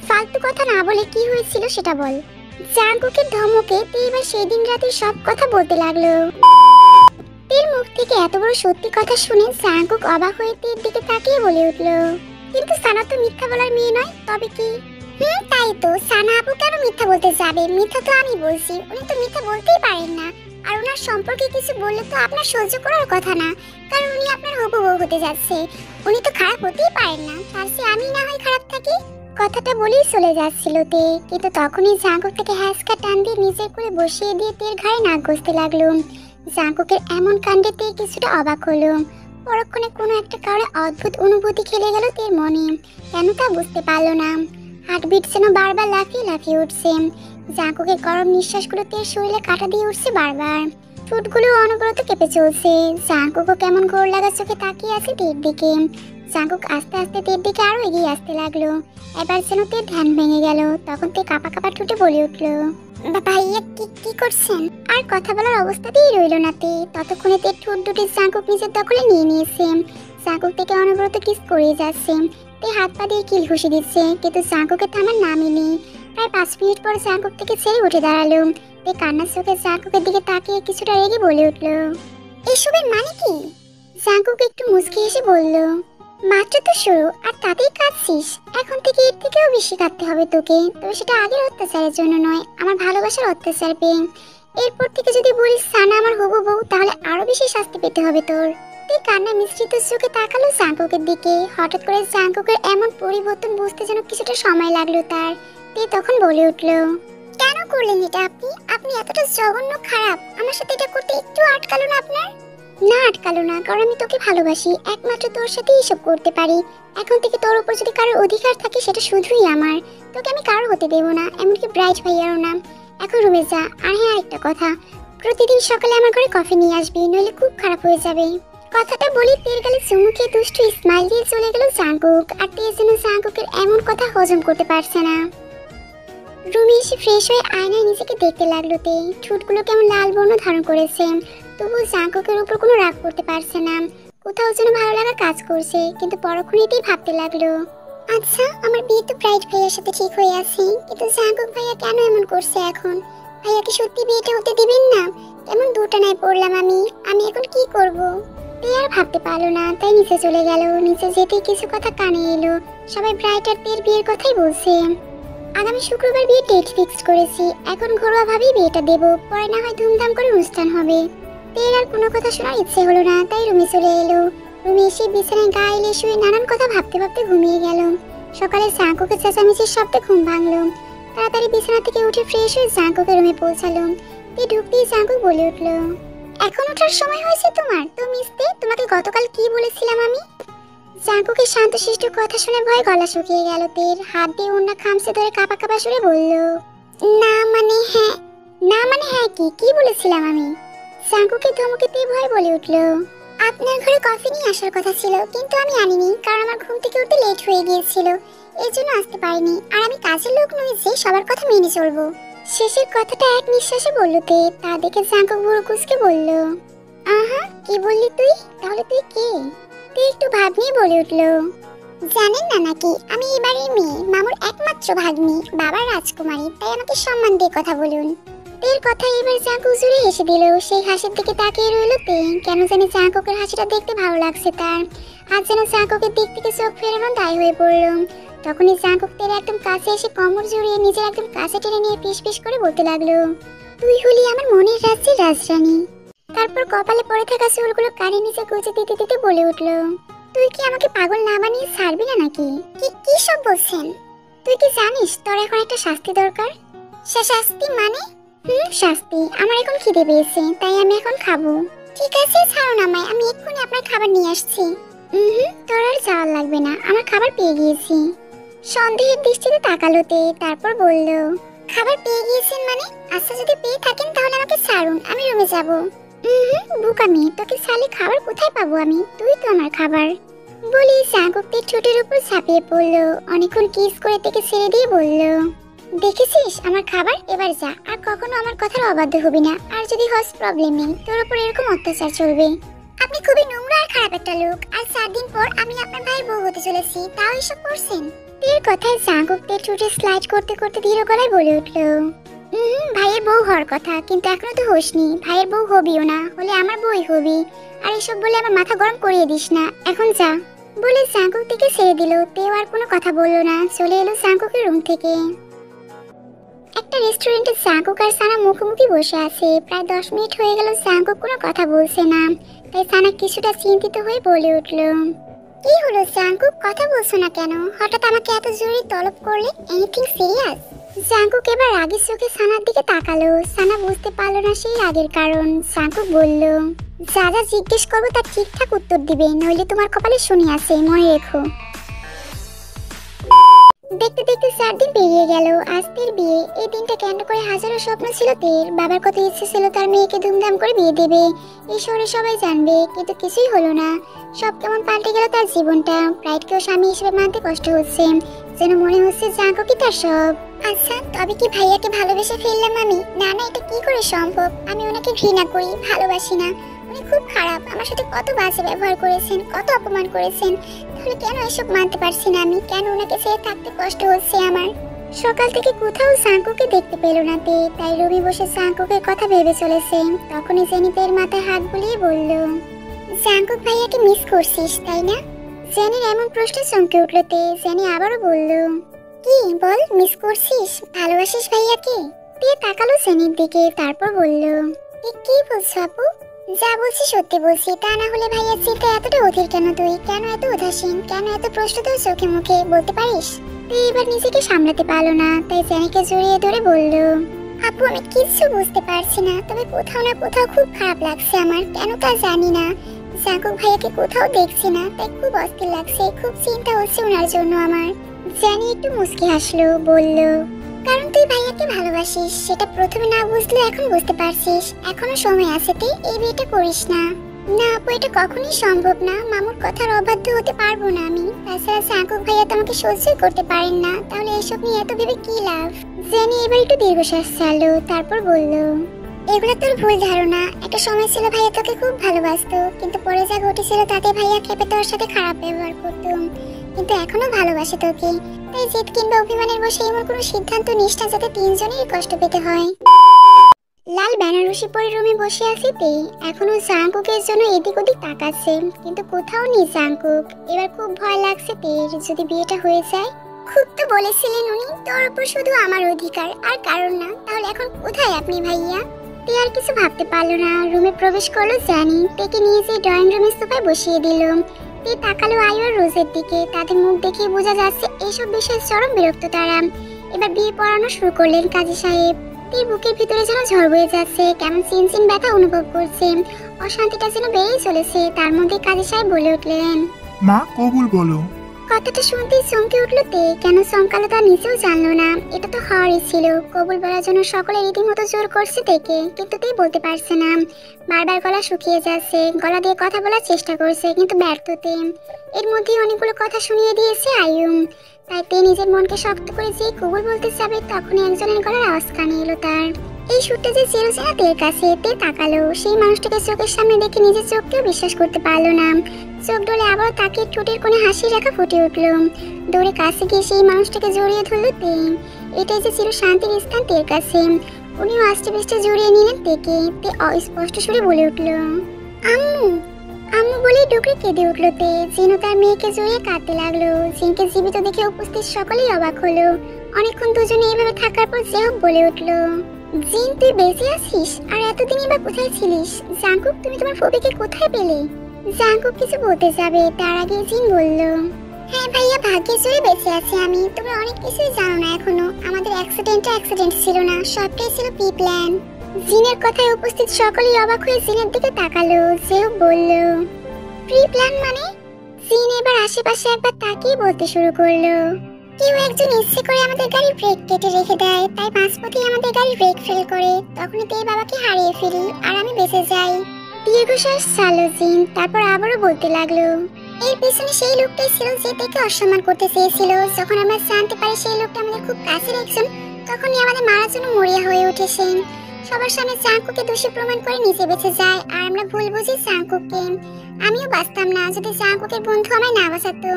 ফালতু কথা না বলে কি হয়েছিল সেটা বল। জাঙ্কুকের ধমকে তে এবার সেই দিন রাতে সব কথা বলতে লাগলো। তের মুখ থেকে এত বড় সত্যি কথা শুনে জাঙ্কুক অবাক হয়ে তের দিকে তাকিয়ে বলে উঠল, কিন্তু সানা তো মিথ্যা বলার মেয়ে নয়, তবে কি? তাই তো, সানা আপু কেন মিথ্যা বলতে যাবে? মিথ্যা তো আমি বলছি। উনি তো মিথ্যা বলতেই পারেন না। আর ওনার সম্পর্কে কিছু বললে তো আপনার সহ্য করার কথা না, কারণ উনি আপনার হবু বউ হতে যাচ্ছে। উনি তো খারাপ হতেই পারেন না, তার চেয়ে আমি না হয় খারাপ থাকি। কথাটা বলেই চলে যাচ্ছিল তে, কিন্তু তখনই জাঙ্কুক থেকে হ্যাঁচকা টান দিয়ে নিজের করে বসিয়ে দিয়ে তের ঘাড়ে নাক ঘষতে লাগলো। জাঙ্কুকের এমন কাণ্ডে তে কিছুটা অবাক হলো। পরক্ষণে কোনো একটা কারণে অদ্ভুত অনুভূতি খেলে গেল তের মনে, কেন তা বুঝতে পারলো না। হার্টবিট যেন বারবার লাফিয়ে লাফিয়ে উঠছে। জাঙ্কুকের গরম নিঃশ্বাসগুলো তের শরীরে কাটা দিয়ে উঠছে বারবার। ঠোঁটগুলো অনবরত কেঁপে চলছে। জাঙ্কুকও কেমন ঘোর লাগা চোখে তাকিয়ে আছে তের দিকে। জাঙ্কুক আস্তে আস্তে তের দিকে আরো এগিয়ে আসতে লাগলো। এবার যেন তের ধ্যান ভেঙে গেল। তখন তে কাঁপা কাঁপা ঠোঁটে বলে উঠল, ভাইয়া কি কি করছেন? আর কথা বলার অবস্থাতেই রইল না তে। ততক্ষণে তে ঠোঁট দুটি জাঙ্কুক নিজের দখলে নিয়ে নিয়েছে। জাঙ্কুক থেকে অনবরত কিস করে যাচ্ছে। তে হাত পা দিয়ে কিল ঘুষি দিচ্ছে, কিন্তু জাঙ্কুকের থামার নামই নেই। প্রায় 5 মিনিট পর জাঙ্কুক থেকে ছেড়ে উঠে দাঁড়ালো। তে কান্নার চোখে জাঙ্কুকের দিকে তাকিয়ে কিছুটা রেগে বলে উঠল, এসবের মানে কি? জাঙ্কুক একটু মুচকি এসে বলল, মাত্র তো শুরু আর তাতেই কাঁদছিস? এখন থেকে এর থেকেও বেশি কাঁদতে হবে তোকে, তবে সেটা আগের অত্যাচারের জন্য নয়, আমার ভালোবাসার অত্যাচার পেয়ে। এরপর থেকে যদি বলিস সানা আমার হবু বউ, তাহলে আরো বেশি শাস্তি পেতে হবে তোর। তুই কান্না মিশ্রিত চোখে তাকালো জাঙ্কুকের দিকে। হঠাৎ করে জাঙ্কুকের এমন পরিবর্তন বুঝতে যেন কিছুটা সময় লাগলো তার। তুই তখন বলে উঠল, কেন করলেন এটা আপনি? আপনি এতটা জঘন্য খারাপ, আমার সাথে এটা করতে একটু আটকালো না আপনার? না আটকালো না, কারণ আমি তোকে ভালোবাসি, একমাত্র তোর সাথে এসব করতে পারি। এখন থেকে তোর উপর যদি কারোর অধিকার থাকে সেটা শুধুই আমার। তোকে আমি কারো হতে দেবো না, এমনকি ব্রাইট ভাইয়ারও না। এখন রুমে যা। আর হ্যাঁ, আরেকটা কথা, প্রতিদিন সকালে আমার ঘরে কফি নিয়ে আসবি, নইলে খুব খারাপ হয়ে যাবে। কথাটা বলি তের গালে চুমু খেয়ে দুষ্টু স্মাইল দিয়ে চলে গেল জাঙ্কুক। আর তে যেন জাঙ্কুকের এমন কথা হজম করতে পারছে না। রুমে এসে ফ্রেশ হয়ে আয়নায় নিজেকে দেখতে লাগলো তে। ঠোঁটগুলো কেমন লাল বর্ণ ধারণ করেছে, তবু জাঙ্কুকের উপর কোনো রাগ করতে পারছে না। কোথাও যেন ভালো লাগা কাজ করছে, কিন্তু পরক্ষণেই ভাবতে লাগলো, আচ্ছা আমার বিয়ে তো ব্রাইট ভাইয়ার সাথে ঠিক হয়ে আছে, কিন্তু জাঙ্কুক ভাইয়া কেন এমন করছে এখন? ভাইয়া কি সত্যি বিয়েটা হতে দিবেন না? কেমন দুটানায় পড়লাম আমি এখন কি করব? তে আর ভাবতে পারলো না, তাই নিচে চলে গেল। নিচে যেতেই কিছু কথা কানে এলো। সবাই ব্রাইট আর তের বিয়ের কথাই বলছে। আগামী শুক্রবার বিয়ে ডেট ফিক্সড করেছি, এখন ঘরোয়া ভাবেই বিয়েটা দেব, পরে না হয় ধুমধাম করে অনুষ্ঠান হবে। তের আর কোনো কথা শোনার ইচ্ছে হলো না, তাই রুমে চলে এলো। রুমে এসে বিছানায় গা এলে শুয়ে নানান কথা ভাবতে ভাবতে ঘুমিয়ে গেল। সকালে জাঙ্কুকের চেঁচামেচির শব্দে ঘুম ভাঙলো। তাড়াতাড়ি বিছানা থেকে উঠে ফ্রেশ হয়ে জাঙ্কুকের রুমে পৌঁছালো। তে ঢুকতেই জাঙ্কুক বলে উঠল, এখন ওঠার সময় হয়েছে তোমার? তো মিস্তে, তোমাকে গতকাল কি বলেছিলাম আমি? জাঙ্কুকের শান্তশিষ্ট কথা শুনে ভয় গলা শুকিয়ে গেল তের। হাত দিয়ে ওড়না খামচে ধরে কাঁপা কাঁপা সুরে বলল, না মানে হ্যাঁ। না মানে হ্যাঁ কি? কি বলেছিলাম আমি? জাঙ্কুকের ধমকে তে ভয় বলে উঠল, আপনার ঘরে কফি নিয়ে আসার কথা ছিল, কিন্তু আমি আনিনি, কারণ আমার ঘুম থেকে উঠতে লেট হয়ে গিয়েছিল, এর জন্য আসতে পারিনি। আর আমি কাজের লোক নই যে সবার কথা মেনে চলবো। শেষের কথাটা এক নিঃশ্বাসে বলল তে। তা দেখে জাঙ্কুক ভুরু কুঁচকে বলল, আহা কি বললি তুই? তাহলে তুই কে? তে একটু ভাব নিয়ে বলে উঠল, জানেন না নাকি আমি এই বাড়ির মেয়ে, মামুর একমাত্র ভাগ্নি, বাবার রাজকুমারী, তাই আমাকে সম্মান দিয়ে কথা বলুন। তের কথা এবার জাঙ্কুক জুড়ে হেসে দিল। সেই হাসির দিকে তাকিয়ে রইল তে। কেন জানি জাঙ্কুকের হাসিটা দেখতে ভালো লাগছে তার। আজ যেন জাঙ্কুকের দিক থেকে চোখ ফেরানো দায় হয়ে পড়ল। তখনই জাঙ্কুক তের একদম কাছে এসে কোমর জড়িয়ে নিজের একদম কাছে টেনে নিয়ে পিস পিস করে বলতে লাগলো, তুই হলি আমার মনের রাজ্যের রাজরানী। তারপর কপালে পড়ে থাকা চুলগুলো কানে নিচে গুজে দিতে দিতে বলে উঠল, তুই কি আমাকে পাগল না বানিয়ে ছাড়বি না নাকি? কি কি সব বলছেন? তুই কি জানিস তোর এখন একটা শাস্তি দরকার? শাস্তি মানে? শাস্তি। আমার এখন খিদে পেয়েছে, তাই আমি এখন খাবো। ঠিক আছে, ছাড়ুন আমায়, আমি এক্ষুনি আপনার খাবার নিয়ে আসছি। তোর আর যাওয়ার লাগবে না, আমার খাবার পেয়ে গিয়েছি। সন্দেহের দৃষ্টিতে তাকালো তে, তারপর বলল, খাবার পেয়ে গিয়েছেন মানে? আচ্ছা যদি পেয়ে থাকেন তাহলে আমাকে ছাড়ুন, আমি রুমে যাব। বুকামি, তোকে ছাড়লে খাবার কোথায় পাবো আমি? তুই তো আমার খাবার। বলি জাঙ্কুক তের ঠোঁটের উপর ঝাঁপিয়ে পড়লো। অনেকক্ষণ কিস করে থেকে ছেড়ে দিয়ে বলল, দেখেছিস আমার খাবার? এবার যা, আর কখনো আমার কথার অবাধ্য হবি না। আর যদি হস প্রবলেম নেই, তোর উপর এরকম অত্যাচার চলবে। আপনি খুবই নোংরা আর খারাপ একটা লোক। আর 4 দিন পর আমি আপনার ভাইয়ের বউ হতে চলেছি, তাও এসব করছেন? তের কথায় জাঙ্কুক তের ঠোঁটে স্লাইড করতে করতে ধীর গলায় বলে উঠল, ভাইয়ের বউ হওয়ার কথা, কিন্তু এখনো তো হোসনি। ভাইয়ের বউ হবিও না, হলে আমার বউই হবি। আর এসব বলে আমার মাথা গরম করিয়ে দিস না, এখন যা। বলে জাঙ্কুক থেকে ছেড়ে দিল। তেও আর কোনো কথা বললো না, চলে এলো জাঙ্কুকের রুম থেকে। একটা রেস্টুরেন্টে জাঙ্কুক আর সানা মুখোমুখি বসে আছে। প্রায় 10 মিনিট হয়ে গেল জাঙ্কুক কোনো কথা বলছে না, তাই সানা কিছুটা চিন্তিত হয়ে বলে উঠল, কি হলো জাঙ্কুক, কথা বলছো না কেন? হঠাৎ আমাকে এত জোরে তলব করলে, এনিথিং সিরিয়াস? জাঙ্কুক এবার রাগের চোখে সানার দিকে তাকালো। সানা বুঝতে পারলো না সেই রাগের কারণ। জাঙ্কুক বলল, যা যা জিজ্ঞেস করবো তার ঠিকঠাক উত্তর দিবে, নইলে তোমার কপালে শনি আছে, মনে রেখো। দেখতে দেখতে 4 দিন পেরিয়ে গেল। আজ তের বিয়ে। এই দিনটা কেন্দ্র করে হাজারো স্বপ্ন ছিল তের। বাবার কত ইচ্ছে ছিল তার মেয়েকে ধুমধাম করে বিয়ে দেবে, এই শহরে সবাই জানবে, কিন্তু কিছুই হলো না। সব কেমন পাল্টে গেল তার জীবনটা। প্রাইডকেও স্বামী হিসেবে মানতে কষ্ট হচ্ছে, যেন মনে হচ্ছে জাগো কি তার সব। আচ্ছা, তবে কি ভাইয়াকে ভালোবেসে ফেললাম আমি? না না, এটা কি করে সম্ভব? আমি ওনাকে ঘৃণা করি, ভালোবাসি না। উনি খুব খারাপ, আমার সাথে কত বাজে ব্যবহার করেছেন, কত অপমান করেছেন। তাহলে কেন এসব মানতে পারছি না আমি? কেন ওনাকে ছেড়ে থাকতে কষ্ট হচ্ছে আমার? সকাল থেকে কোথাও জাঙ্কুকে দেখতে পেল না তে, তাই রবি বসে জাঙ্কুকের কথা ভেবে চলেছে। তখনই জেনিতের মাথায় হাত বুলিয়ে বলল, জাঙ্কুক ভাইয়াকে মিস করছিস তাই না? জেনির এমন প্রশ্নে চমকে উঠল তে। জেনি আবারও বলল, কি বল, মিস করছিস? ভালোবাসিস ভাইয়াকে? তে তাকালো জেনির দিকে, তারপর বলল, কি বলছো আপু? যা বলছি সত্যি বলছি, তা না হলে ভাইয়ার চিন্তা এতটা অধীর কেন তুই? কেন এত উদাসীন? কেন এত প্রশ্ন তোর চোখে মুখে? বলতে পারিস? তুই এবার নিজেকে সামলাতে পারলো না, তাই জেনিকে জড়িয়ে ধরে বলল, আপু আমি কিচ্ছু বুঝতে পারছি না, তবে কোথাও না কোথাও খুব খারাপ লাগছে আমার, কেন তা জানি না। জাঙ্কুক ভাইয়াকে কোথাও দেখছি না, তাই খুব অস্থির লাগছে, খুব চিন্তা হচ্ছে ওনার জন্য আমার। জেনি একটু মুচকি হাসলো, বলল, কারণ তুই ভাইয়াকে ভালোবাসিস, সেটা প্রথমে না বুঝলে এখন বুঝতে পারছিস। এখনো সময় আছে, তুই এই বিয়েটা করিস না। না আপু, এটা কখনোই সম্ভব না। মামুর কথার অবাধ্য হতে পারবো না আমি। তাছাড়া জাঙ্কুক ভাইয়া তোমাকে সহ্যই করতে পারেন না, তাহলে এসব নিয়ে এত ভেবে কি লাভ? জেনি এবার একটু দীর্ঘশ্বাস ছাড়লো, তারপর বলল, এগুলো তোর ভুল ধারণা। একটা সময় ছিল ভাইয়া তোকে খুব ভালোবাসতো, কিন্তু পরে যা ঘটেছিল তাতে ভাইয়া খেপে তোর সাথে খারাপ ব্যবহার করতো, কিন্তু এখনো ভালোবাসে তোকে। তাই জেদ কিংবা অভিমানের বসে এমন কোনো সিদ্ধান্ত নিস না যাতে তিনজনেরই কষ্ট পেতে হয়। লাল বেনারসি পরে রুমে বসে আছে তে, এখনো জাঙ্কুকের জন্য এদিক ওদিক তাকাচ্ছে, কিন্তু কোথাও নেই জাঙ্কুক। এবার খুব ভয় লাগছে তের, যদি বিয়েটা হয়ে যায়। খুব তো বলেছিলেন উনি, তোর উপর শুধু আমার অধিকার আর কারণ না, তাহলে এখন কোথায় আপনি ভাইয়া? তে আর কিছু ভাবতে পারলো না, রুমে প্রবেশ করলো জানি। তেকে নিয়ে যে ড্রয়িং রুমের সোফায় বসিয়ে দিল। তে তাকালো আয়ু আর রোজের দিকে, তাদের মুখ দেখে বোঝা যাচ্ছে এইসব বিষয়ে চরম বিরক্ত তারা। এবার বিয়ে পড়ানো শুরু করলেন কাজী সাহেব। তে বুকের ভিতরে যেন ঝড় বয়ে যাচ্ছে, কেমন চিনচিন ব্যথা অনুভব করছে, অশান্তিটা যেন বেড়েই চলেছে। তার মধ্যে কাজী সাহেব বলে উঠলেন, মা কবুল বলো। কথাটা শুনতেই চমকে উঠলো তে, কেন চমকালো তা নিজেও জানলো না। এটা তো হওয়ারই ছিল, কবুল বলার জন্য সকলে রীতিমতো জোর করছে তেকে, কিন্তু তে বলতে পারছে না। বারবার গলা শুকিয়ে যাচ্ছে, গলা দিয়ে কথা বলার চেষ্টা করছে, কিন্তু ব্যর্থতে। এর মধ্যেই অনেকগুলো কথা শুনিয়ে দিয়েছে আয়ুম, তাই তে নিজের মনকে শক্ত করে যে কবুল বলতে যাবে, তখনই একজনের গলার আওয়াজ কানে এলো তার। এই সুরটা যে চিরচেনা তের কাছে। তে তাকালো, সেই মানুষটাকে চোখের সামনে দেখে নিজের চোখকেও বিশ্বাস করতে পারলো না। চোখ ডলে আবার তাকে ঠোঁটের কোণে হাসি রেখা ফুটে উঠলো। দৌড়ে কাছে গিয়ে সেই মানুষটাকে জড়িয়ে ধরলো তে। এটাই যে চির শান্তির স্থান তের কাছে। উনিও আস্তে পিষ্টে জড়িয়ে নিলেন তেকে। তে অস্পষ্ট সুরে বলে উঠল, আম্মু আম্মু বলে ডুকরে কেঁদে উঠলো তে। জিনও তার মেয়েকে জড়িয়ে কাঁদতে লাগলো। জিনকে জীবিত দেখে উপস্থিত সকলেই অবাক হলো। অনেকক্ষণ দুজনে এইভাবে থাকার পর জেহব বলে উঠলো, জিন তুই বেঁচে আছিস? আর এতদিনই বা কোথায় ছিলিস? জাঙ্কুক, তুমি তোমার ফবিকে কোথায় পেলে? জাঙ্কুক কিছু বলতে যাবে, তার আগে জিন বলল, হ্যাঁ ভাইয়া, ভাগ্যে জোরে বেঁচে আছি আমি। তুমি অনেক কিছুই জানো না এখনো। আমাদের অ্যাক্সিডেন্ট ছিল না, সবটাই ছিল প্রি প্ল্যান। জিনের কথায় উপস্থিত সকলেই অবাক হয়ে জিনের দিকে তাকালো। যেও বলল, প্রি প্ল্যান মানে? জিন এবার আশেপাশে একবার তাকিয়ে বলতে শুরু করলো, কেউ একজন ইচ্ছে করে আমাদের গাড়ির ব্রেক কেটে রেখে দেয়, তাই মাঝপথেই আমাদের গাড়ির ব্রেক ফেল করে। তখনই তের বাবাকে হারিয়ে ফেলি আর আমি বেঁচে যাই। দীর্ঘশ্বাস ছাড়লো জিন, তারপর আবারও বলতে লাগলো, এর পিছনে সেই লোকটাই ছিল যে তেকে অসম্মান করতে চেয়েছিল। যখন আমরা জানতে পারি সেই লোকটা আমাদের খুব কাছের একজন, তখনই আমাদের মারার জন্য মরিয়া হয়ে উঠেছেন। সবার সামনে জাঙ্কুকে দোষী প্রমাণ করে নিজে বেঁচে যায়, আর আমরা ভুল বুঝি জাঙ্কুককে। আমিও বাঁচতাম না যদি জাঙ্কুকের বন্ধু আমায় না বাঁচাতো।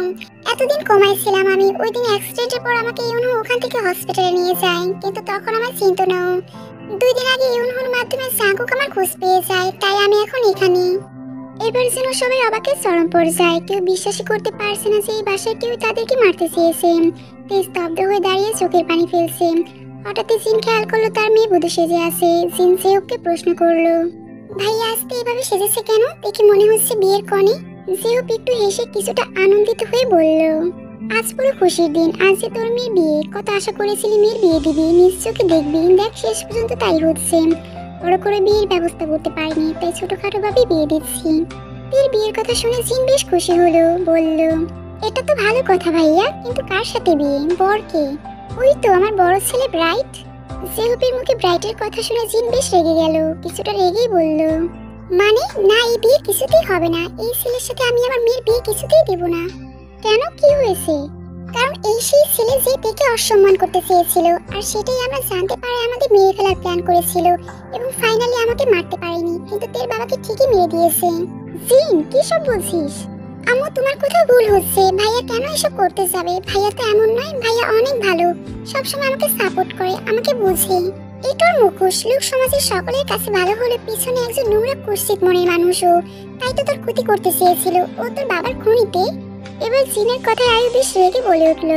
এতদিন কমাইছিলাম আমি। ওই দিন অ্যাক্সিডেন্টের পর আমাকে ইউনহু ওখান থেকে হসপিটালে নিয়ে যায়, কিন্তু তখন আমার চিন্তা না। 2 দিন আগে ইউনহুর মাধ্যমে জাঙ্কুক আমার খোঁজ পেয়ে যায়, তাই আমি এখন এখানে। এবার যেন সবাই অবাকের চরম পর্যায়ে। কেউ বিশ্বাসই করতে পারছে না যে এই বাসায় কেউ তাদেরকে মারতে চেয়েছে। তে স্তব্ধ হয়ে দাঁড়িয়ে চোখের পানি ফেলছে। হঠাৎই জিন খেয়াল করলো তার মেয়ে বধূ সেজে আছে। জিন জেহবকে প্রশ্ন করলো, ভাইয়া আজকে এভাবে সেজেছে কেন? দেখে মনে হচ্ছে বিয়ের কনে। জেহব একটু হেসে কিছুটা আনন্দিত হয়ে বলল, আজ পুরো খুশির দিন। আজ যে তোর মেয়ের বিয়ে, কত আশা করেছিলি মেয়ের বিয়ে দিবি, নিজ চোখে দেখবি। দেখ শেষ পর্যন্ত তাই হচ্ছে। বড় করে বিয়ের ব্যবস্থা করতে পারিনি, তাই ছোটখাটো ভাবে বিয়ে দিচ্ছি। তের বিয়ের কথা শুনে জিন বেশ খুশি হলো, বলল, এটা তো ভালো কথা ভাইয়া, কিন্তু কার সাথে বিয়ে, বর কে? ওই তো আমার বড় ছেলে ব্রাইট। জেহুপের মুখে ব্রাইটের কথা শুনে জিন বেশ রেগে গেল, কিছুটা রেগেই বলল, মানে না, এই বিয়ে কিছুতেই হবে না। এই ছেলের সাথে আমি আমার মেয়ের বিয়ে কিছুতেই দেব না। কেন, কি হয়েছে? কারণ এই সেই ছেলে যে তেকে অসম্মান করতে চেয়েছিল, আর সেটাই আমরা জানতে পারে আমাদের মেরে ফেলার প্ল্যান করেছিল, এবং ফাইনালি আমাকে মারতে পারেনি, কিন্তু তের বাবাকে ঠিকই মেরে দিয়েছে। জিন, কি সব বলছিস? আম্মু, তোমার কোথাও ভুল হচ্ছে। ভাইয়া কেন এসব করতে যাবে? ভাইয়া তো এমন নয়, ভাইয়া অনেক ভালো, সবসময় আমাকে সাপোর্ট করে, আমাকে বোঝে। এই তোর মুখোশ, লোক সমাজের সকলের কাছে ভালো হলে পিছনে একজন নোংরা কুৎসিত মনের মানুষও, তাই তো তোর ক্ষতি করতে চেয়েছিল। ও তোর বাবার খুনিতে। এবার জিনের কথায় আয়ু বেশ রেগে বলে উঠল,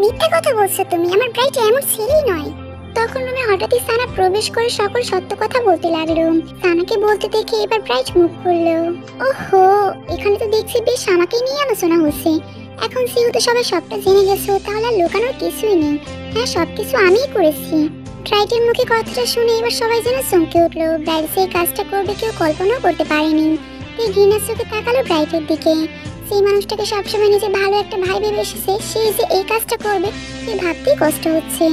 মিথ্যা কথা বলছো তুমি, আমার ব্রাইট এমন ছেলেই নয়। তখন রুমে হঠাৎই সানা প্রবেশ করে সকল সত্য কথা বলতে লাগলো। সানাকে বলতে দেখে এবার ব্রাইট মুখ খুললো। ওহো, এখানে তো দেখছি বেশ আমাকেই নিয়ে আলোচনা হচ্ছে। এখন যেহেতু সবাই সবটা জেনে গেছো, তাহলে আর লুকানোর কিছুই নেই। হ্যাঁ, সবকিছু আমিই করেছি। ব্রাইটের মুখে কথাটা শুনে এবার সবাই যেন চমকে উঠলো। ব্রাইট সেই কাজটা করবে কেউ কল্পনাও করতে পারেনি। এই ঘৃণার চোখে তাকালো ব্রাইটের দিকে। সেই মানুষটাকে সবসময় নিজে ভালো একটা ভাই ভেবে এসেছে, সে যে এই কাজটা করবে সে ভাবতেই কষ্ট হচ্ছে।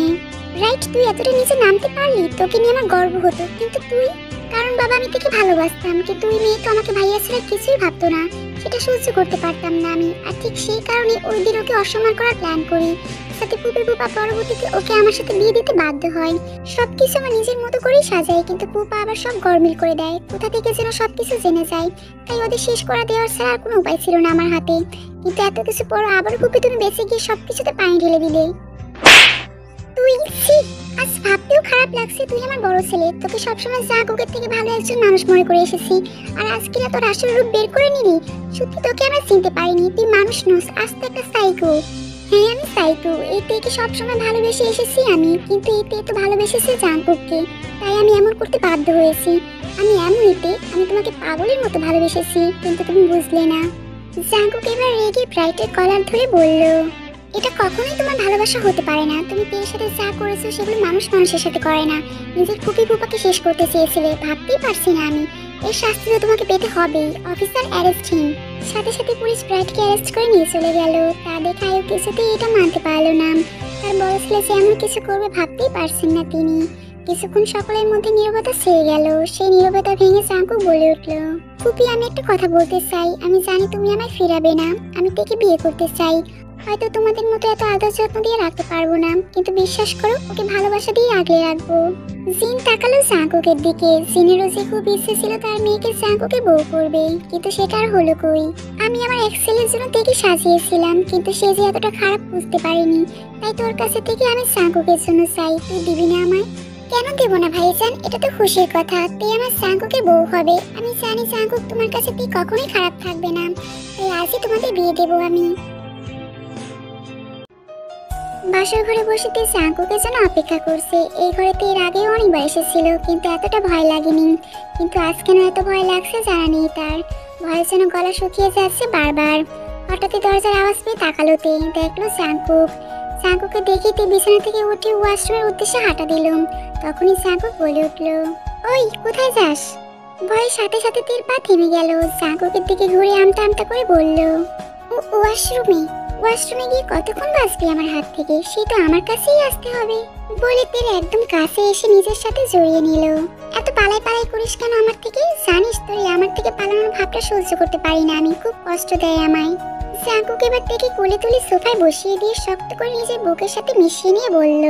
রাইট, তুই এতটা নিচে নামতে পারলি, তোকে নিয়ে আমার গর্ব হতো, কিন্তু তুই, কারণ বাবা আমি তোকে ভালোবাসতাম, কিন্তু তুই মেয়ে তো আমাকে ভাইয়া ছাড়া কিছুই ভাবতো না, সেটা সহ্য করতে পারতাম না আমি। আর ঠিক সেই কারণে ওই দিন ওকে অসম্মান করার প্ল্যান করি, সাথে পুপি পুপা পরবর্তীতে ওকে আমার সাথে বিয়ে দিতে বাধ্য হয়। সবকিছু আমার নিজের মতো করেই সাজাই, কিন্তু পুপা আবার সব গরমিল করে দেয়, কোথা থেকে যেন সবকিছু জেনে যায়। তাই ওদের শেষ করা দেওয়ার ছাড়া আর কোনো উপায় ছিল না আমার হাতে। কিন্তু এত কিছু পর আবারও পুপি তুমি বেঁচে গিয়ে সবকিছুতে পানি ঢেলে দিলে। তুই, আজ ভাবতেও খারাপ লাগছে, তুই আমার বড় ছেলে, তোকে সবসময় যা কুকের থেকে ভালো একজন মানুষ মনে করে এসেছি, আর আজকে না তোর আসল রূপ বের করে নিলি। সত্যি তোকে আমরা চিনতে পারিনি, তুই মানুষ নস, আজ তো একটা সাইকো। হ্যাঁ, আমি সাইকো। এই তেকে সবসময় ভালোবেসে এসেছি আমি, কিন্তু এই তে তো ভালোবেসেছে জাঙ্কুককে, তাই আমি এমন করতে বাধ্য হয়েছি। আমি এমন এতে, আমি তোমাকে পাগলের মতো ভালোবেসেছি, কিন্তু তুমি বুঝলে না। জাঙ্কুক এবার রেগে ব্রাইটের কলার ধরে বলল, এটা কখনোই তোমার ভালোবাসা হতে পারে না। তুমি তের সাথে যা করেছো সেগুলো মানুষ মানুষের সাথে করে না। নিজের ফুপি ফুপাকে শেষ করতে চেয়েছিলে, ভাবতেই পারছি না আমি। এর শাস্তি তো তোমাকে পেতে হবেই। Officer arrest him. সাথে সাথে পুলিশ ব্রাইটকে অ্যারেস্ট করে নিয়ে চলে গেল। তা দেখে আয়ু কিছুতেই এটা মানতে পারলো না। তার বড় ছেলে যে এমন কিছু করবে ভাবতেই পারছেন না তিনি। কিছুক্ষণ সকলের মধ্যে নীরবতা ছেয়ে গেল। সেই নীরবতা ভেঙে জাঙ্কুক বলে উঠল, ফুপি, আমি একটা কথা বলতে চাই। আমি জানি তুমি আমায় ফিরাবে না, আমি তেকে বিয়ে করতে চাই। হয়তো তোমাদের মতো এত আদর যত্ন দিয়ে রাখতে পারবো না, কিন্তু বিশ্বাস করো, ওকে ভালোবাসা দিয়ে আগলে রাখবো। জিন তাকালো জাঙ্কুকের দিকে। জিনেরও যে খুব ইচ্ছে ছিল তার মেয়েকে জাঙ্কুকে বউ করবে, কিন্তু সেটা আর হলো কই। আমি আমার এক্সেলের জন্য তেকে সাজিয়েছিলাম, কিন্তু সে যে এতটা খারাপ বুঝতে পারিনি। তাই তোর কাছে থেকে আমি জাঙ্কুকের জন্য চাই, তুই দিবি না আমায়? কেন দেবো না ভাইজান, এটা তো খুশির কথা। তুই আমার জাঙ্কুকের বউ হবে। আমি জানি জাঙ্কুক তোমার কাছে তুই কখনোই খারাপ থাকবে না, তাই আজই তোমাদের বিয়ে দেবো আমি। বাসার ঘরে বসে তে জাঙ্কুকের জন্য অপেক্ষা করছে। এই ঘরেতে এর আগেও অনেকবার এসেছিল, কিন্তু এতটা ভয় লাগেনি। কিন্তু আজ কেন এত ভয় লাগছে জানা নেই তার। ভয়ের যেন গলা শুকিয়ে যাচ্ছে বারবার। হঠাৎই দরজার আওয়াজ পেয়ে তাকালো তে, দেখলো জাঙ্কুক। জাঙ্কুকে দেখে তে বিছানা থেকে উঠে ওয়াশরুমের উদ্দেশ্যে হাঁটা দিল। তখনই জাঙ্কুক বলে উঠলো, ওই কোথায় যাস? ভয়ের সাথে সাথে তের পা থেমে গেল। জাঙ্কুকের দিকে ঘুরে আমতা আমতা করে বলল, ওয়াশরুমে? ওয়াশরুমে গিয়ে কতক্ষণ বাঁচবি আমার হাত থেকে? সে তো আমার কাছেই আসতে হবে। বলে তের একদম কাছে এসে নিজের সাথে জড়িয়ে নিল। এত পালাই পালাই করিস কেন আমার থেকে? জানিস তুই আমার থেকে পালানোর ভাবটা সহ্য করতে পারি না আমি, খুব কষ্ট দেয় আমায়। জাঙ্কুক এবার থেকে কোলে তুলে সোফায় বসিয়ে দিয়ে শক্ত করে নিজের বুকের সাথে মিশিয়ে নিয়ে বলল,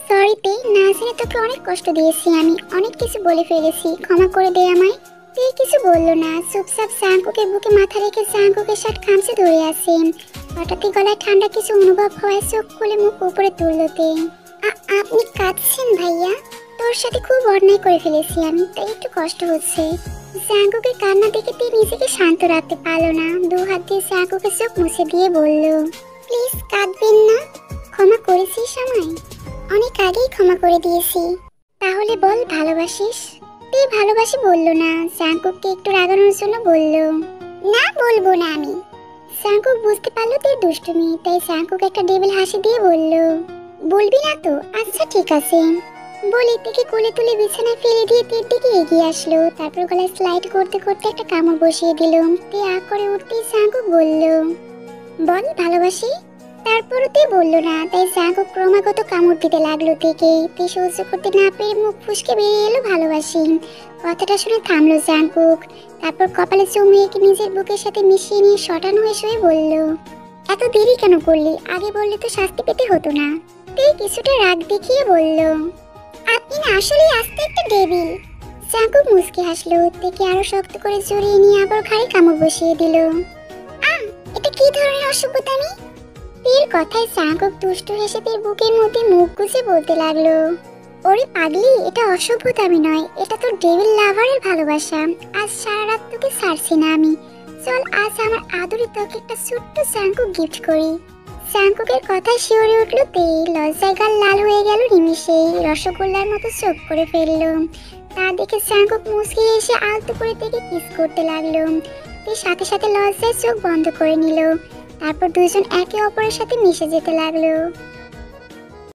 সরি তে, না জেনে তোকে অনেক কষ্ট দিয়েছি আমি, অনেক কিছু বলে ফেলেছি, ক্ষমা করে দে আমায়। তে কিছু বললো না, চুপচাপ জাঙ্কুকের বুকে মাথা রেখে জাঙ্কুকের শার্ট খামচে ধরে আছে। হঠাৎই গলায় ঠান্ডা কিছু অনুভব হওয়ায় চোখ খুলে মুখ উপরে তুলল তে। আপনি কাঁদছেন ভাইয়া? তোর সাথে খুব অন্যায় করে ফেলেছি আমি, তাই একটু কষ্ট হচ্ছে। জাঙ্কুকের কান্না দেখে তে নিজেকে শান্ত রাখতে পারলো না। দু হাত দিয়ে জাঙ্কুকের চোখ মুছে দিয়ে বলল, প্লিজ কাঁদবেন না। ক্ষমা করেছিস আমায়? অনেক আগেই ক্ষমা করে দিয়েছি। তাহলে বল ভালোবাসিস? তে ভালোবাসি বলল না, জাঙ্কুককে একটু রাগানোর জন্য বলল, না বলবো না আমি। জাঙ্কুক বুঝতে পারলো তে দুষ্টুমি, তাই জাঙ্কুক একটা ডেবিল হাসি দিয়ে বলল, বলবি না তো? আচ্ছা ঠিক আছে। বলে তেকে কোলে তুলে বিছানায় ফেলে দিয়ে তের দিকে এগিয়ে আসলো। তারপর গলায় স্লাইড করতে করতে একটা কামড় বসিয়ে দিল। তে আ করে উঠতেই জাঙ্কুক বলল, বল ভালোবাসি। তারপরও তে বললো না, তাই জাঙ্কুক ক্রমাগত কামড় দিতে লাগলো তেকে। তে সহ্য করতে না পেরে মুখ ফুসকে বেরিয়ে এলো ভালোবাসি। কথাটা শুনে থামলো জাঙ্কুক। তারপর কপালে চুমু এঁকে নিজের বুকের সাথে মিশিয়ে নিয়ে শটান হয়ে শুয়ে বলল, এত দেরি কেন করলি? আগে বললে তো শাস্তি পেতে হতো না। তে কিছুটা রাগ দেখিয়ে বলল, আপনি না আসলেই আস্তে একটা ডেভিল। জাঙ্কুক মুচকি হাসলো। তেকে আরো শক্ত করে জড়িয়ে নিয়ে আবার ঘাড়ে কামড় বসিয়ে দিল। এটা কি ধরনের অসভ্যতামি? তের কথায় জাঙ্কুক দুষ্টু হেসে তের বুকের মধ্যে মুখ গুজে বলতে লাগলো, ওরে পাগলি, এটা অসভ্যতামি নয়, এটা তো ডেভিল লাভারের ভালোবাসা। আজ সারা রাত তোকে ছাড়ছি না আমি। চল আজ আমার আদরে তোকে একটা ছোট্ট জাঙ্কুক গিফট করি। জাঙ্কুকের কথায় শিউরে উঠলো তে। লজ্জায় গাল লাল হয়ে গেল নিমিষেই। রসগোল্লার মতো চোখ করে ফেললো। তা দেখে জাঙ্কুক মুচকি এসে আলতো করে থেকে কিস করতে লাগলো। তে সাথে সাথে লজ্জায় চোখ বন্ধ করে নিল। তারপর দুজন একে অপরের সাথে মিশে যেতে লাগলো।